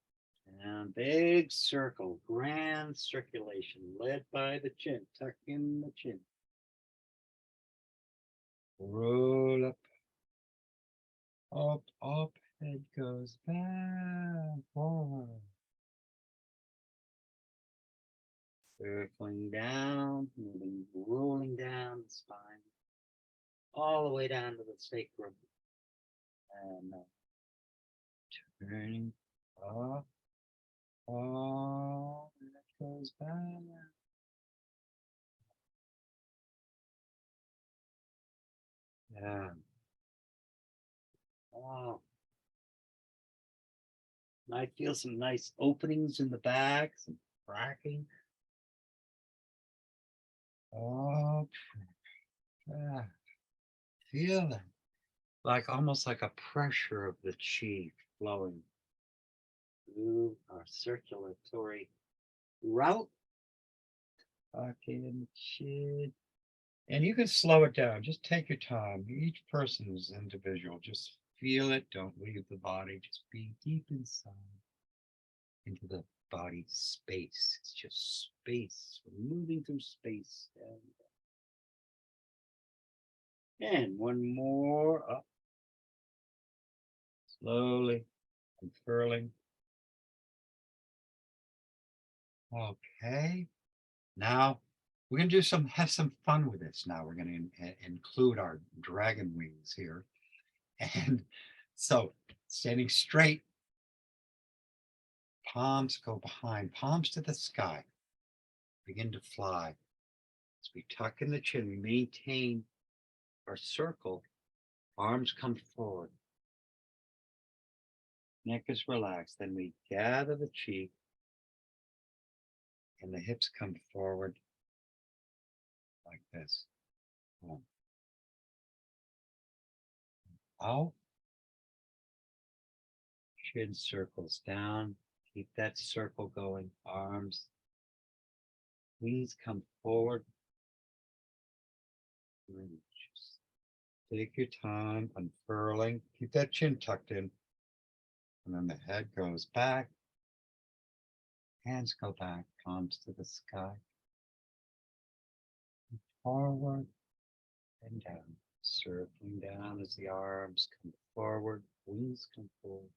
down, big circle, grand circulation led by the chin. Tuck in the chin. Roll up, up, up. Head goes back, forward. Circling down, moving, rolling down the spine, all the way down to the sacrum. And turning up, oh, and it goes back. Yeah. Oh. I feel some nice openings in the back, some cracking. Oh, yeah. Feel it. Like almost like a pressure of the chi flowing through our circulatory route. Tuck in the chin. And you can slow it down. Just take your time. Each person is individual. Just feel it. Don't leave the body. Just be deep inside into the body space. It's just space. We're moving through space. And one more up. Slowly unfurling. Okay. Now we're going to have some fun with this. Now we're going to include our dragon wings here. And so standing straight, palms go behind, palms to the sky. Begin to fly. As we tuck in the chin, we maintain our circle. Arms come forward. Neck is relaxed. Then we gather the chi and the hips come forward like this. Out. Chin circles down. Keep that circle going. Arms. Knees come forward. Just take your time unfurling. Keep that chin tucked in. And then the head goes back. Hands go back. Palms to the sky. Forward and down. Circling down as the arms come forward. Wings come forward.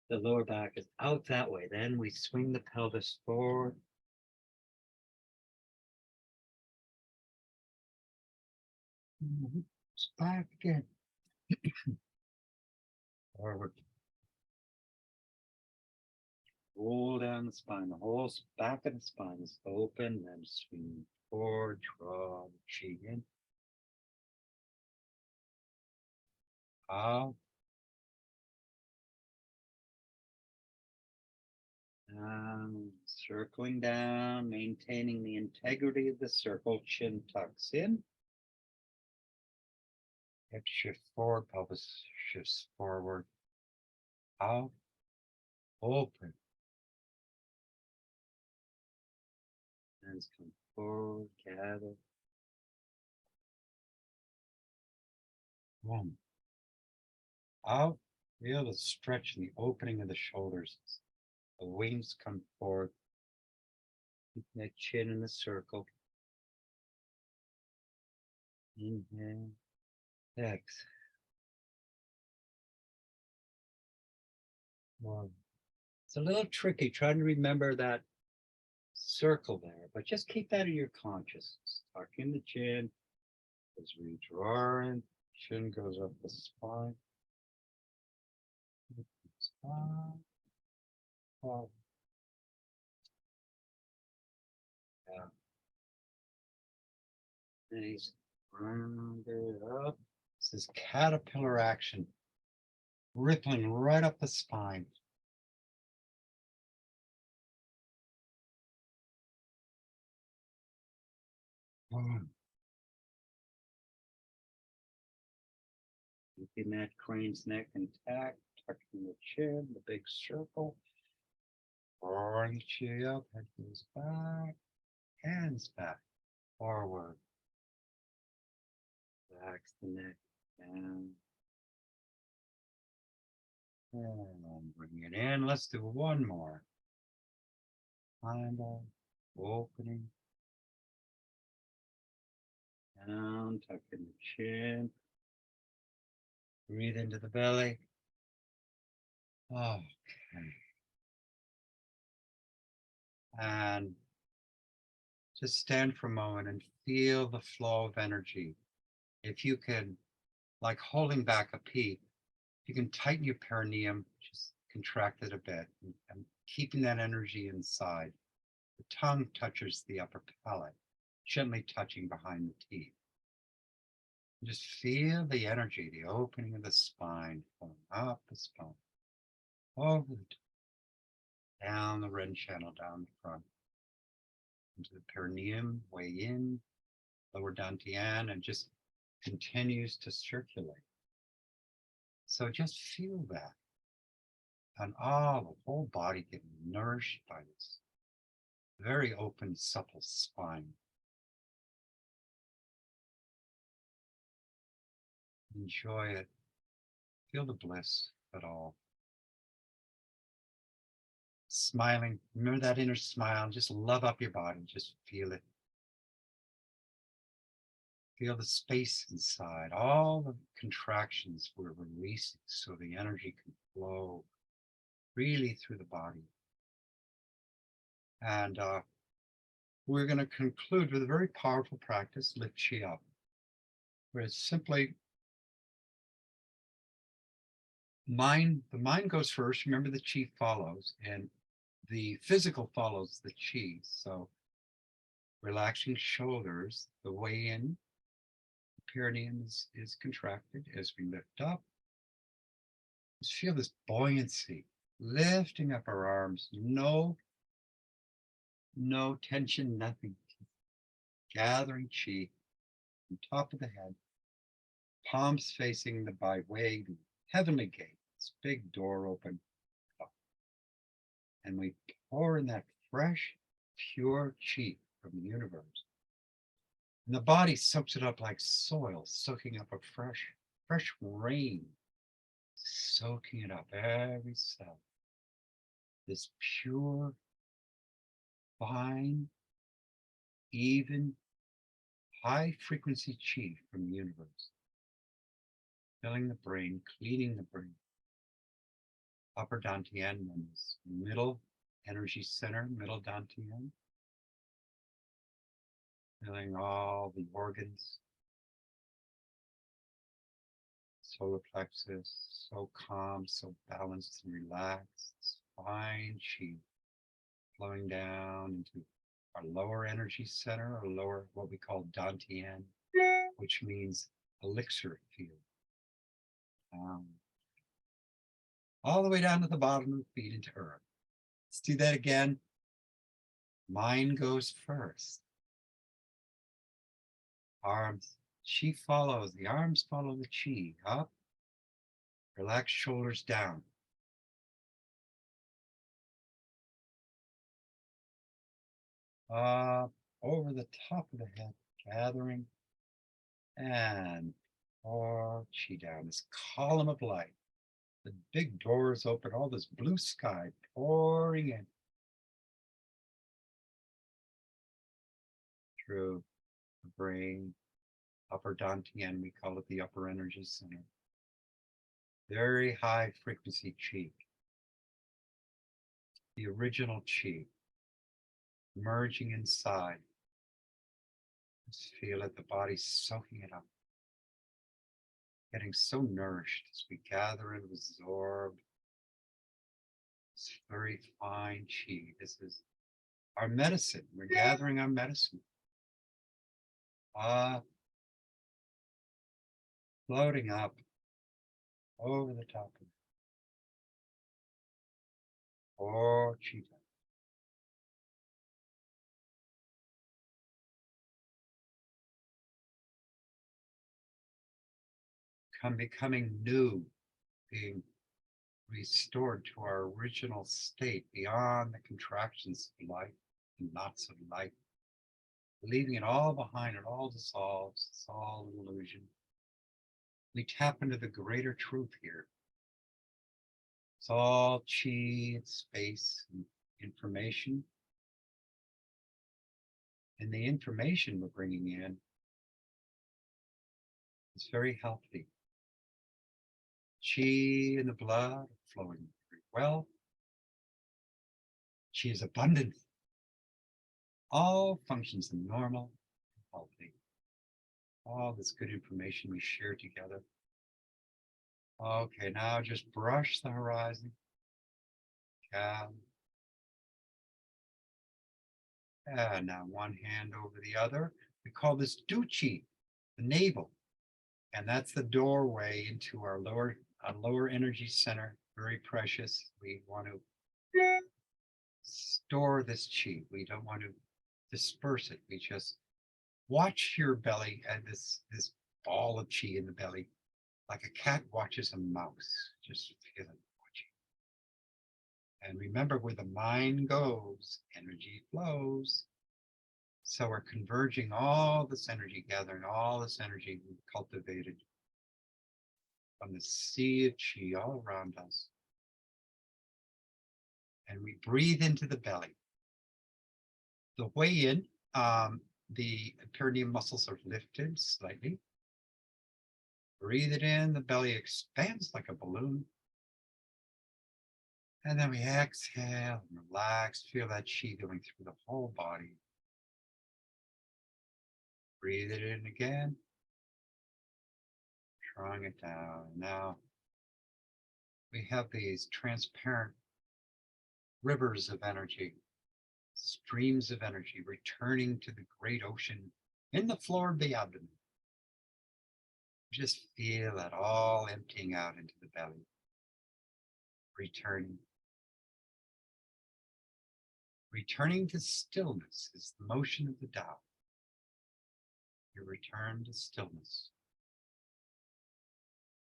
The lower back is out that way. Then we swing the pelvis forward. It's back again. Forward. Roll down the spine. The whole back of the spine is open. Then swing forward. Draw the chi in. Out. Circling down, maintaining the integrity of the circle. Chin tucks in. Hip shift forward, pelvis shifts forward. Out. Open. Hands come forward, gather. One. Out. Feel the stretch in the opening of the shoulders. The wings come forward. Keep that chin in the circle. Inhale. Exhale. One. It's a little tricky trying to remember that circle there, but just keep that in your consciousness. Tuck in the chin as we draw in. Chin goes up the spine. Spine. Oh. Yeah. And he's rounded up. This is caterpillar action, rippling right up the spine. Keeping that crane's neck intact, tucking the chin, the big circle. Drawing the chi up, head goes back, hands back, forward. Relax the neck down. And bring it in. Let's do one more. Kind of opening. Down, tuck in the chin. Breathe into the belly. Okay. And just stand for a moment and feel the flow of energy. If you can, like holding back a pee, you can tighten your perineum, just contract it a bit, and keeping that energy inside. The tongue touches the upper palate, gently touching behind the teeth. Just feel the energy, the opening of the spine, flowing up the spine, over the top, down the red channel, down the front, into the perineum, way in, lower dantian, and just continues to circulate. So just feel that. And the whole body getting nourished by this very open, supple spine. Enjoy it. Feel the bliss of it all. Smiling. Remember that inner smile. Just love up your body. Just feel it. Feel the space inside. All the contractions we're releasing so the energy can flow freely through the body. And we're going to conclude with a very powerful practice, lift chi up, where it's simply the mind goes first. Remember, the chi follows, and the physical follows the chi. So relaxing shoulders, the way in, the perineum is contracted as we lift up. Just feel this buoyancy, lifting up our arms, no tension, nothing. Gathering chi from top of the head, palms facing the by way, the heavenly gate, this big door open. And we pour in that fresh, pure chi from the universe. And the body soaks it up like soil, soaking up a fresh rain, soaking it up every cell. This pure, fine, even, high frequency chi from the universe. Filling the brain, cleaning the brain. Upper dantian is middle energy center, middle dantian. Filling all the organs. Solar plexus, so calm, so balanced and relaxed. Fine chi flowing down into our lower energy center, or lower, what we call dantian, which means elixir field. All the way down to the bottom of the feet into earth. Let's do that again. Mind goes first. Arms, chi follows. The arms follow the chi. Up. Relax shoulders down. Up over the top of the head, gathering. And pour chi down. This column of light. The big doors open, all this blue sky pouring in. Through the brain, upper dantian, we call it the upper energy center. Very high frequency chi. The original chi. Merging inside. Just feel it, the body soaking it up. Getting so nourished as we gather and absorb this very fine chi. This is our medicine. We're gathering our medicine. Floating up over the top of it. Or chi. Becoming new, being restored to our original state beyond the contractions of life and knots of life. Leaving it all behind, it all dissolves, it's all an illusion. We tap into the greater truth here. It's all chi and space and information. And the information we're bringing in is very healthy. Chi in the blood flowing very well. Chi is abundant. All functions are normal, healthy. All this good information we share together. Okay, now just brush the horizon. Calm. And now one hand over the other. We call this duchi, the navel. And that's the doorway into our lower energy center. Very precious. We want to store this chi. We don't want to disperse it. We just watch your belly and this ball of chi in the belly, like a cat watches a mouse. Just feel it watching. And remember, where the mind goes, energy flows. So we're converging all this energy, gathering all this energy we've cultivated from the sea of chi all around us. And we breathe into the belly. The way in, the perineum muscles are lifted slightly. Breathe it in, the belly expands like a balloon. And then we exhale and relax, feel that chi going through the whole body. Breathe it in again. Drawing it down. Now we have these transparent rivers of energy, streams of energy returning to the great ocean in the floor of the abdomen. Just feel that all emptying out into the belly, returning. Returning to stillness is the motion of the Tao. You return to stillness.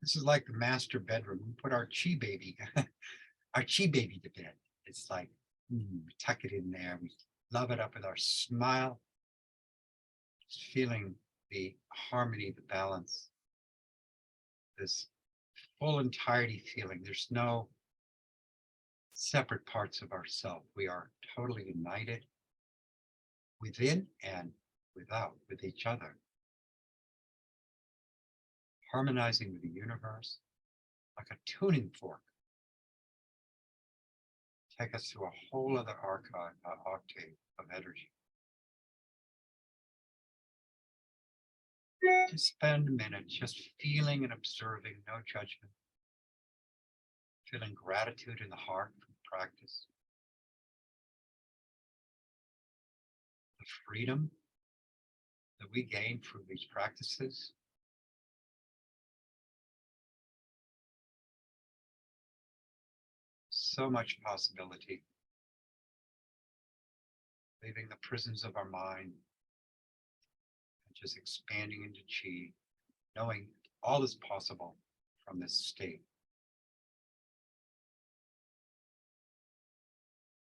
This is like the master bedroom. We put our chi baby, our chi baby to bed. It's like, we tuck it in there. We love it up with our smile. Just feeling the harmony, the balance, this full entirety feeling. There's no separate parts of ourself. We are totally united within and without, with each other. Harmonizing with the universe like a tuning fork. Take us to a whole other octave of energy. Just spend a minute just feeling and observing, no judgment. Feeling gratitude in the heart for the practice. The freedom that we gain through these practices. So much possibility. Leaving the prisons of our mind and just expanding into chi, knowing all is possible from this state.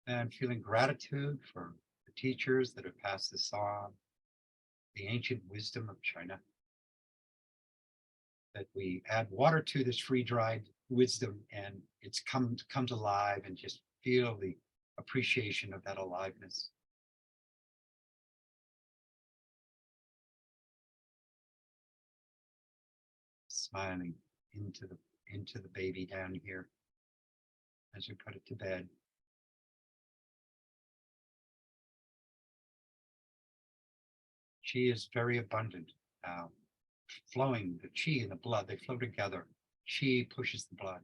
And feeling gratitude for the teachers that have passed this on, the ancient wisdom of China, that we add water to this free-dried wisdom and it's comes alive, and just feel the appreciation of that aliveness. Smiling into the baby down here as we put it to bed. Chi is very abundant now, flowing, the chi and the blood, they flow together. Chi pushes the blood,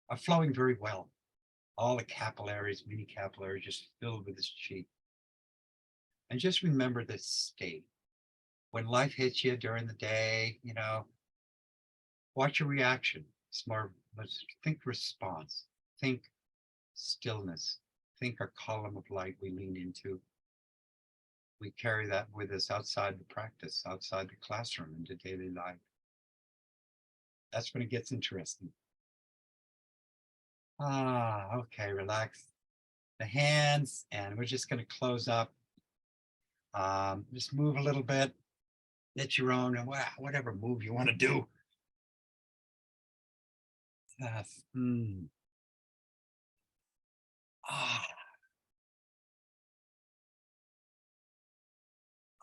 are flowing very well. All the capillaries, mini capillaries, just filled with this chi. And just remember this state. When life hits you during the day, watch your reaction. It's more, let's think response, think stillness, think our column of light we lean into. We carry that with us outside the practice, outside the classroom, into daily life. That's when it gets interesting. Okay, relax the hands, and we're just going to close up. Just move a little bit. It's your own, and whatever move you want to do. Yes. Ah.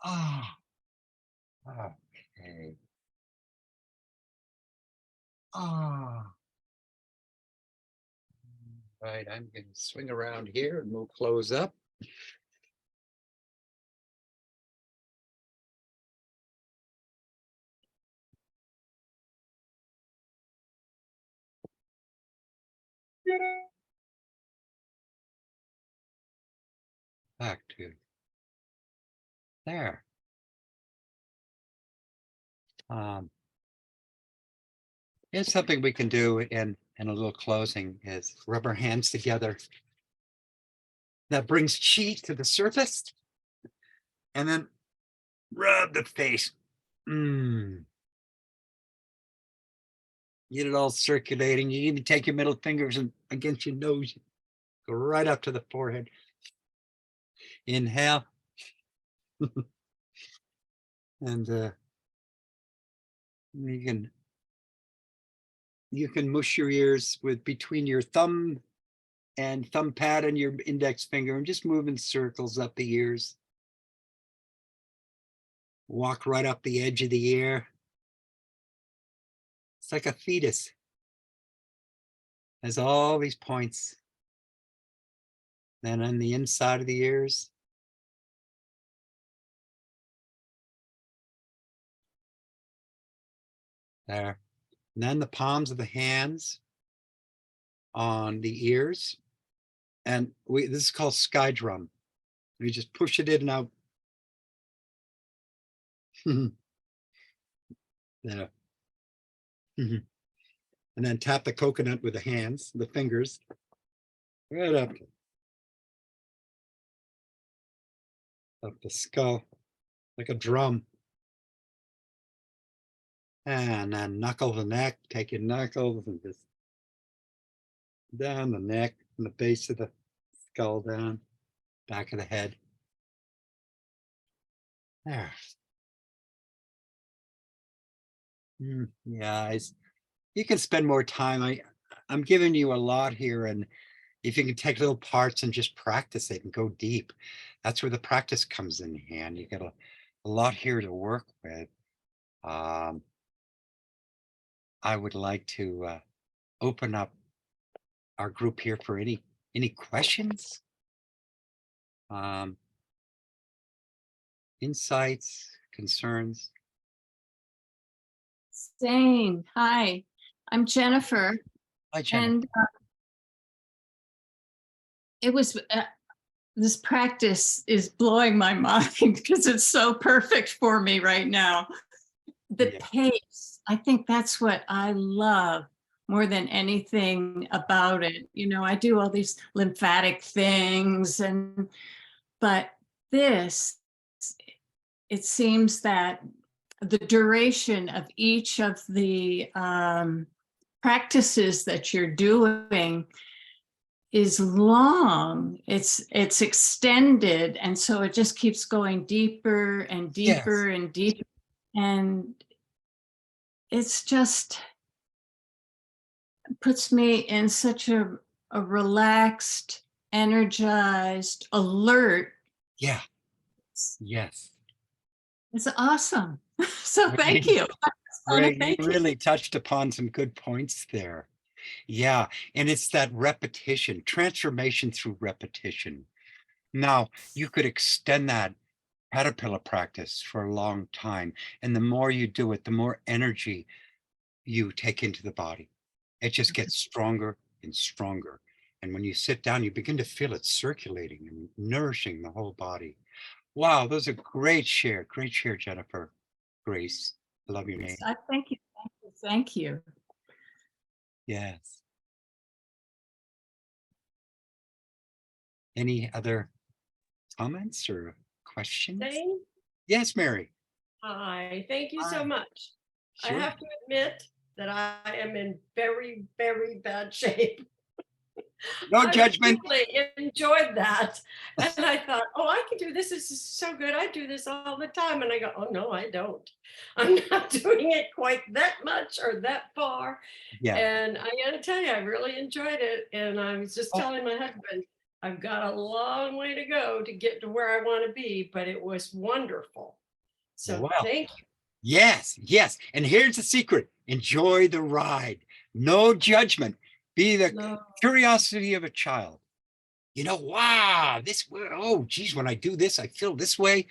Ah. Okay. Ah. Right, I'm going to swing around here and we'll close up. Back to there. Here's something we can do in a little closing is rub our hands together. That brings chi to the surface. And then rub the face. Get it all circulating. You even take your middle fingers and against your nose. Go right up to the forehead. Inhale. And you can mush your ears with between your thumb and thumb pad and your index finger and just move in circles up the ears. Walk right up the edge of the ear. It's like a fetus. Has all these points. Then on the inside of the ears. There. And then the palms of the hands on the ears. And this is called sky drum. We just push it in and out. There. And then tap the coconut with the hands, the fingers, right up the skull, like a drum. And then knuckle the neck, take your knuckles and just down the neck and the base of the skull down, back of the head. There. Yeah, you can spend more time. I'm giving you a lot here, and if you can take little parts and just practice it and go deep, that's where the practice comes in hand. You got a lot here to work with. I would like to open up our group here for any questions, insights, concerns. Zayne, hi, I'm Jennifer. Hi, Jennifer. And it was, this practice is blowing my mind because it's so perfect for me right now. The pace, I think that's what I love more than anything about it. You know, I do all these lymphatic things, but this, it seems that the duration of each of the practices that you're doing is long. It's extended, and so it just keeps going deeper and deeper and deeper, and it's just puts me in such a relaxed, energized, alert. Yeah. Yes. It's awesome. So thank you. Great. You really touched upon some good points there. Yeah. And it's that repetition, transformation through repetition. Now, you could extend that caterpillar practice for a long time. And the more you do it, the more energy you take into the body. It just gets stronger and stronger. And when you sit down, you begin to feel it circulating and nourishing the whole body. Wow, those are great share, Jennifer. Grace, I love your name. Thank you, thank you, thank you. Yes. Any other comments or questions? Zayne? Yes, Mary. Hi, thank you Hi. so much. Sure. I have to admit that I am in very, very bad shape. No judgment. I really enjoyed that. And I thought, oh, I can do this. This is so good. I do this all the time. And I go, oh, no, I don't. I'm not doing it quite that much or that far. Yeah. And I got to tell you, I really enjoyed it. And I was just telling my husband, I've got a long way to go to get to where I want to be, but it was wonderful. So Wow. thank you. Yes, yes. And here's the secret. Enjoy the ride. No judgment. Be the No. curiosity of a child. Wow, oh, geez, when I do this, I feel this way.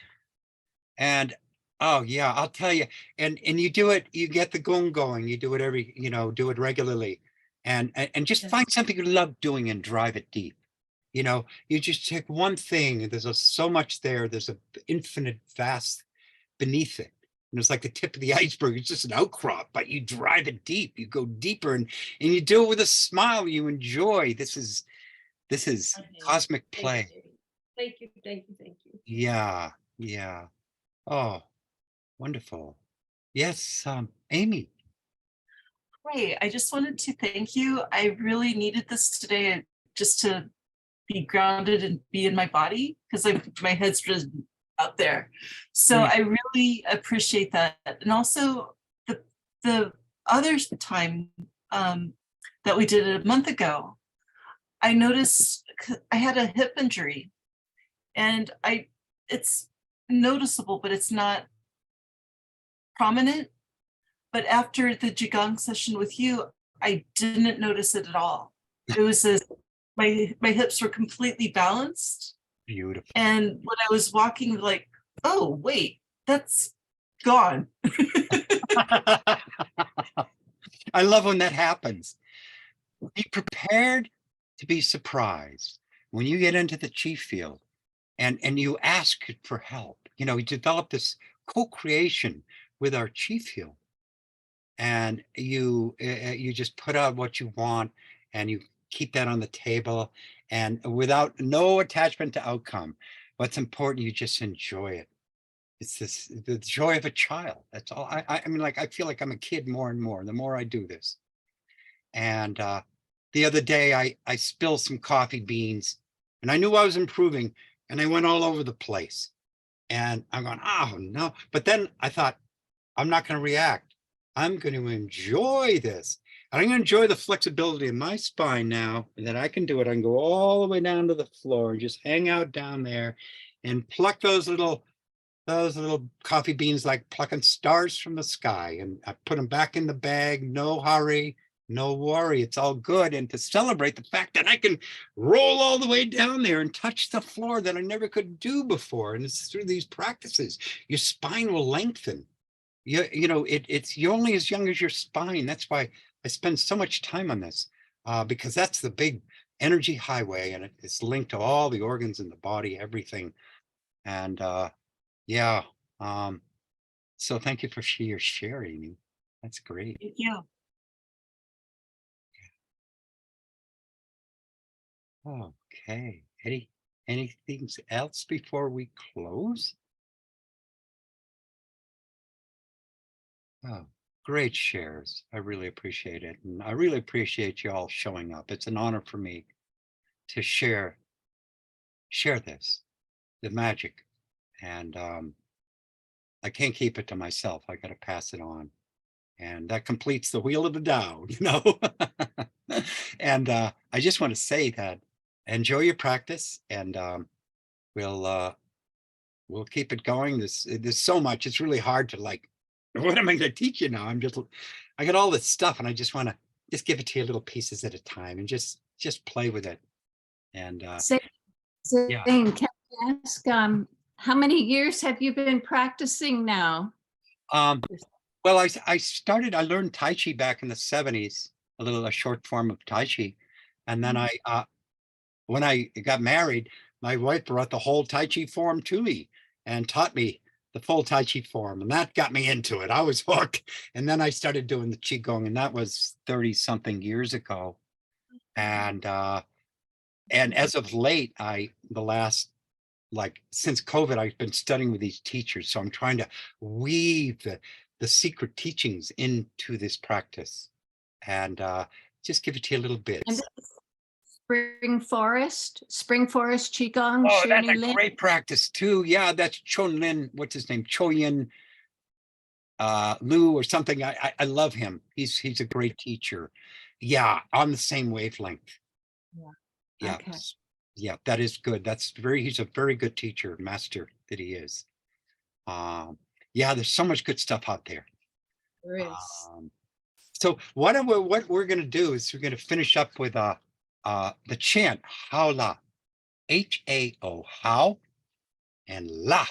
And oh yeah, I'll tell you. And you do it, you get the gong going. You do it do it regularly. And just Yes. find something you love doing and drive it deep. You just take one thing. So much there. There's an infinite vast beneath it. And it's like the tip of the iceberg. It's just an outcrop, but you drive it deep. You go deeper, and you do it with a smile. You enjoy. This is cosmic Thank play. you. Thank you. Thank you. Thank you. Yeah, yeah. Oh, wonderful. Yes, Amy. Great. I just wanted to thank you. I really needed this today just to be grounded and be in my body because my head's just out there. So I really appreciate that. And also the other time that we did it a month ago, I noticed I had a hip injury and it's noticeable, but it's not prominent. But after the qigong session with you, I didn't notice it at all. It was my hips were completely balanced. Beautiful. And when I was walking, like, oh, wait, that's gone. I love when that happens. Be prepared to be surprised when you get into the chi field and you ask for help. We develop this co-creation with our chi field, and you just put out what you want and you keep that on the table, and without no attachment to outcome. What's important, you just enjoy it. It's the joy of a child. That's all. I mean, like, I feel like I'm a kid more and more the more I do this. And the other day I spilled some coffee beans, and I knew I was improving, and I went all over the place. And I'm going, oh no. But then I thought, I'm not going to react. I'm going to enjoy this. And I'm going to enjoy the flexibility in my spine now that I can do it. I can go all the way down to the floor and just hang out down there and pluck those little coffee beans like plucking stars from the sky. And I put them back in the bag. No hurry, no worry. It's all good. And to celebrate the fact that I can roll all the way down there and touch the floor that I never could do before. And it's through these practices, your spine will lengthen. You're only as young as your spine. That's why I spend so much time on this, because that's the big energy highway, and it's linked to all the organs in the body, everything. And yeah, so thank you for your share, Amy. That's great. Thank you. Okay, anything else before we close? Oh, great shares. I really appreciate it. And I really appreciate you all showing up. It's an honor for me to share this, the magic. And I can't keep it to myself. I got to pass it on. And that completes the wheel of the Tao, And I just want to say that enjoy your practice, and we'll keep it going. There's so much. It's really hard to, like, what am I going to teach you now? I got all this stuff, and I just want to just give it to you little pieces at a time, and just play with it. And Zayne, yeah. can I ask, how many years have you been practicing now? Well, I learned Tai Chi back in the 70s, a short form of Tai Chi. And then when I got married, my wife brought the whole Tai Chi form to me and taught me the full Tai Chi form. And that got me into it. I was hooked. And then I started doing the qigong, and that was 30 something years ago. And as of late, since COVID, I've been studying with these teachers. So I'm trying to weave the secret teachings into this practice, and just give it to you a little bit. And Spring Forest Qigong. Oh, that's Shuni a Lin. great practice too. Yeah, that's Chon Lin. What's his name? Choyin Lu or something. I love him. He's a great teacher. Yeah, on the same wavelength. Yeah. Yeah. Okay. Yeah, that is good. He's a very good teacher, master that he is. Yeah, there's so much good stuff out there. There is. So what we're gonna do is we're gonna finish up with the chant Hao La, H-A-O, Hao, and La.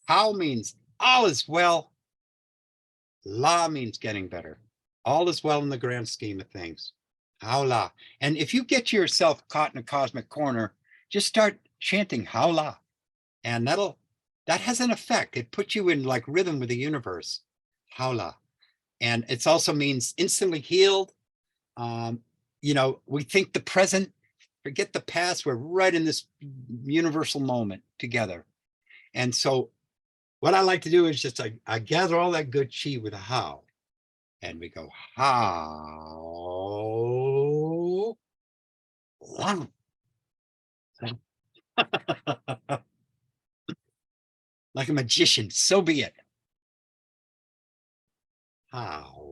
Hao means all is well. La means getting better. All is well in the grand scheme of things. Hao La. And if you get yourself caught in a cosmic corner, just start chanting Hao La, and that has an effect. It puts you in like rhythm with the universe. Hao La. And it also means instantly healed. You know, we think the present, forget the past. We're right in this universal moment together. And so what I like to do is just I gather all that good chi with a how. And we go how. Like a magician, so be it. How.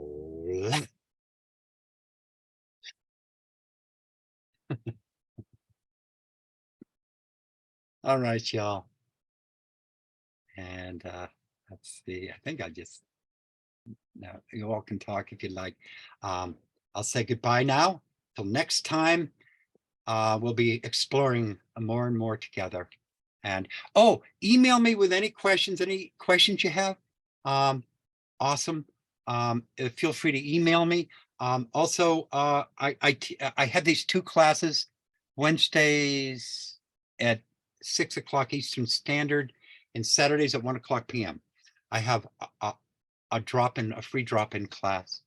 All right, y'all. And let's see. I think no, you all can talk if you like. I'll say goodbye now. Till next time, we'll be exploring more and more together. And email me with any questions you have. Awesome. Feel free to email me. Also, I have these 2 classes Wednesdays at 6 o'clock Eastern Standard and Saturdays at 1 o'clock p.m. I have a free drop-in class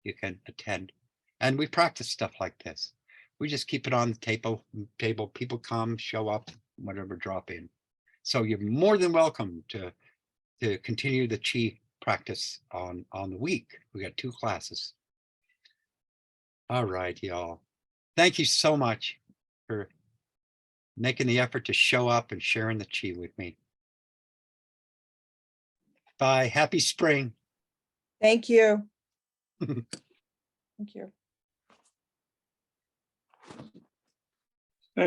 you can attend, and we practice stuff like this. We just keep it on the table. People come, show up, whatever, drop in. So you're more than welcome to continue the chi practice on the week. We got 2 classes. All right, y'all. Thank you so much for making the effort to show up and sharing the chi with me. Bye. Happy spring. Thank you. Thank you.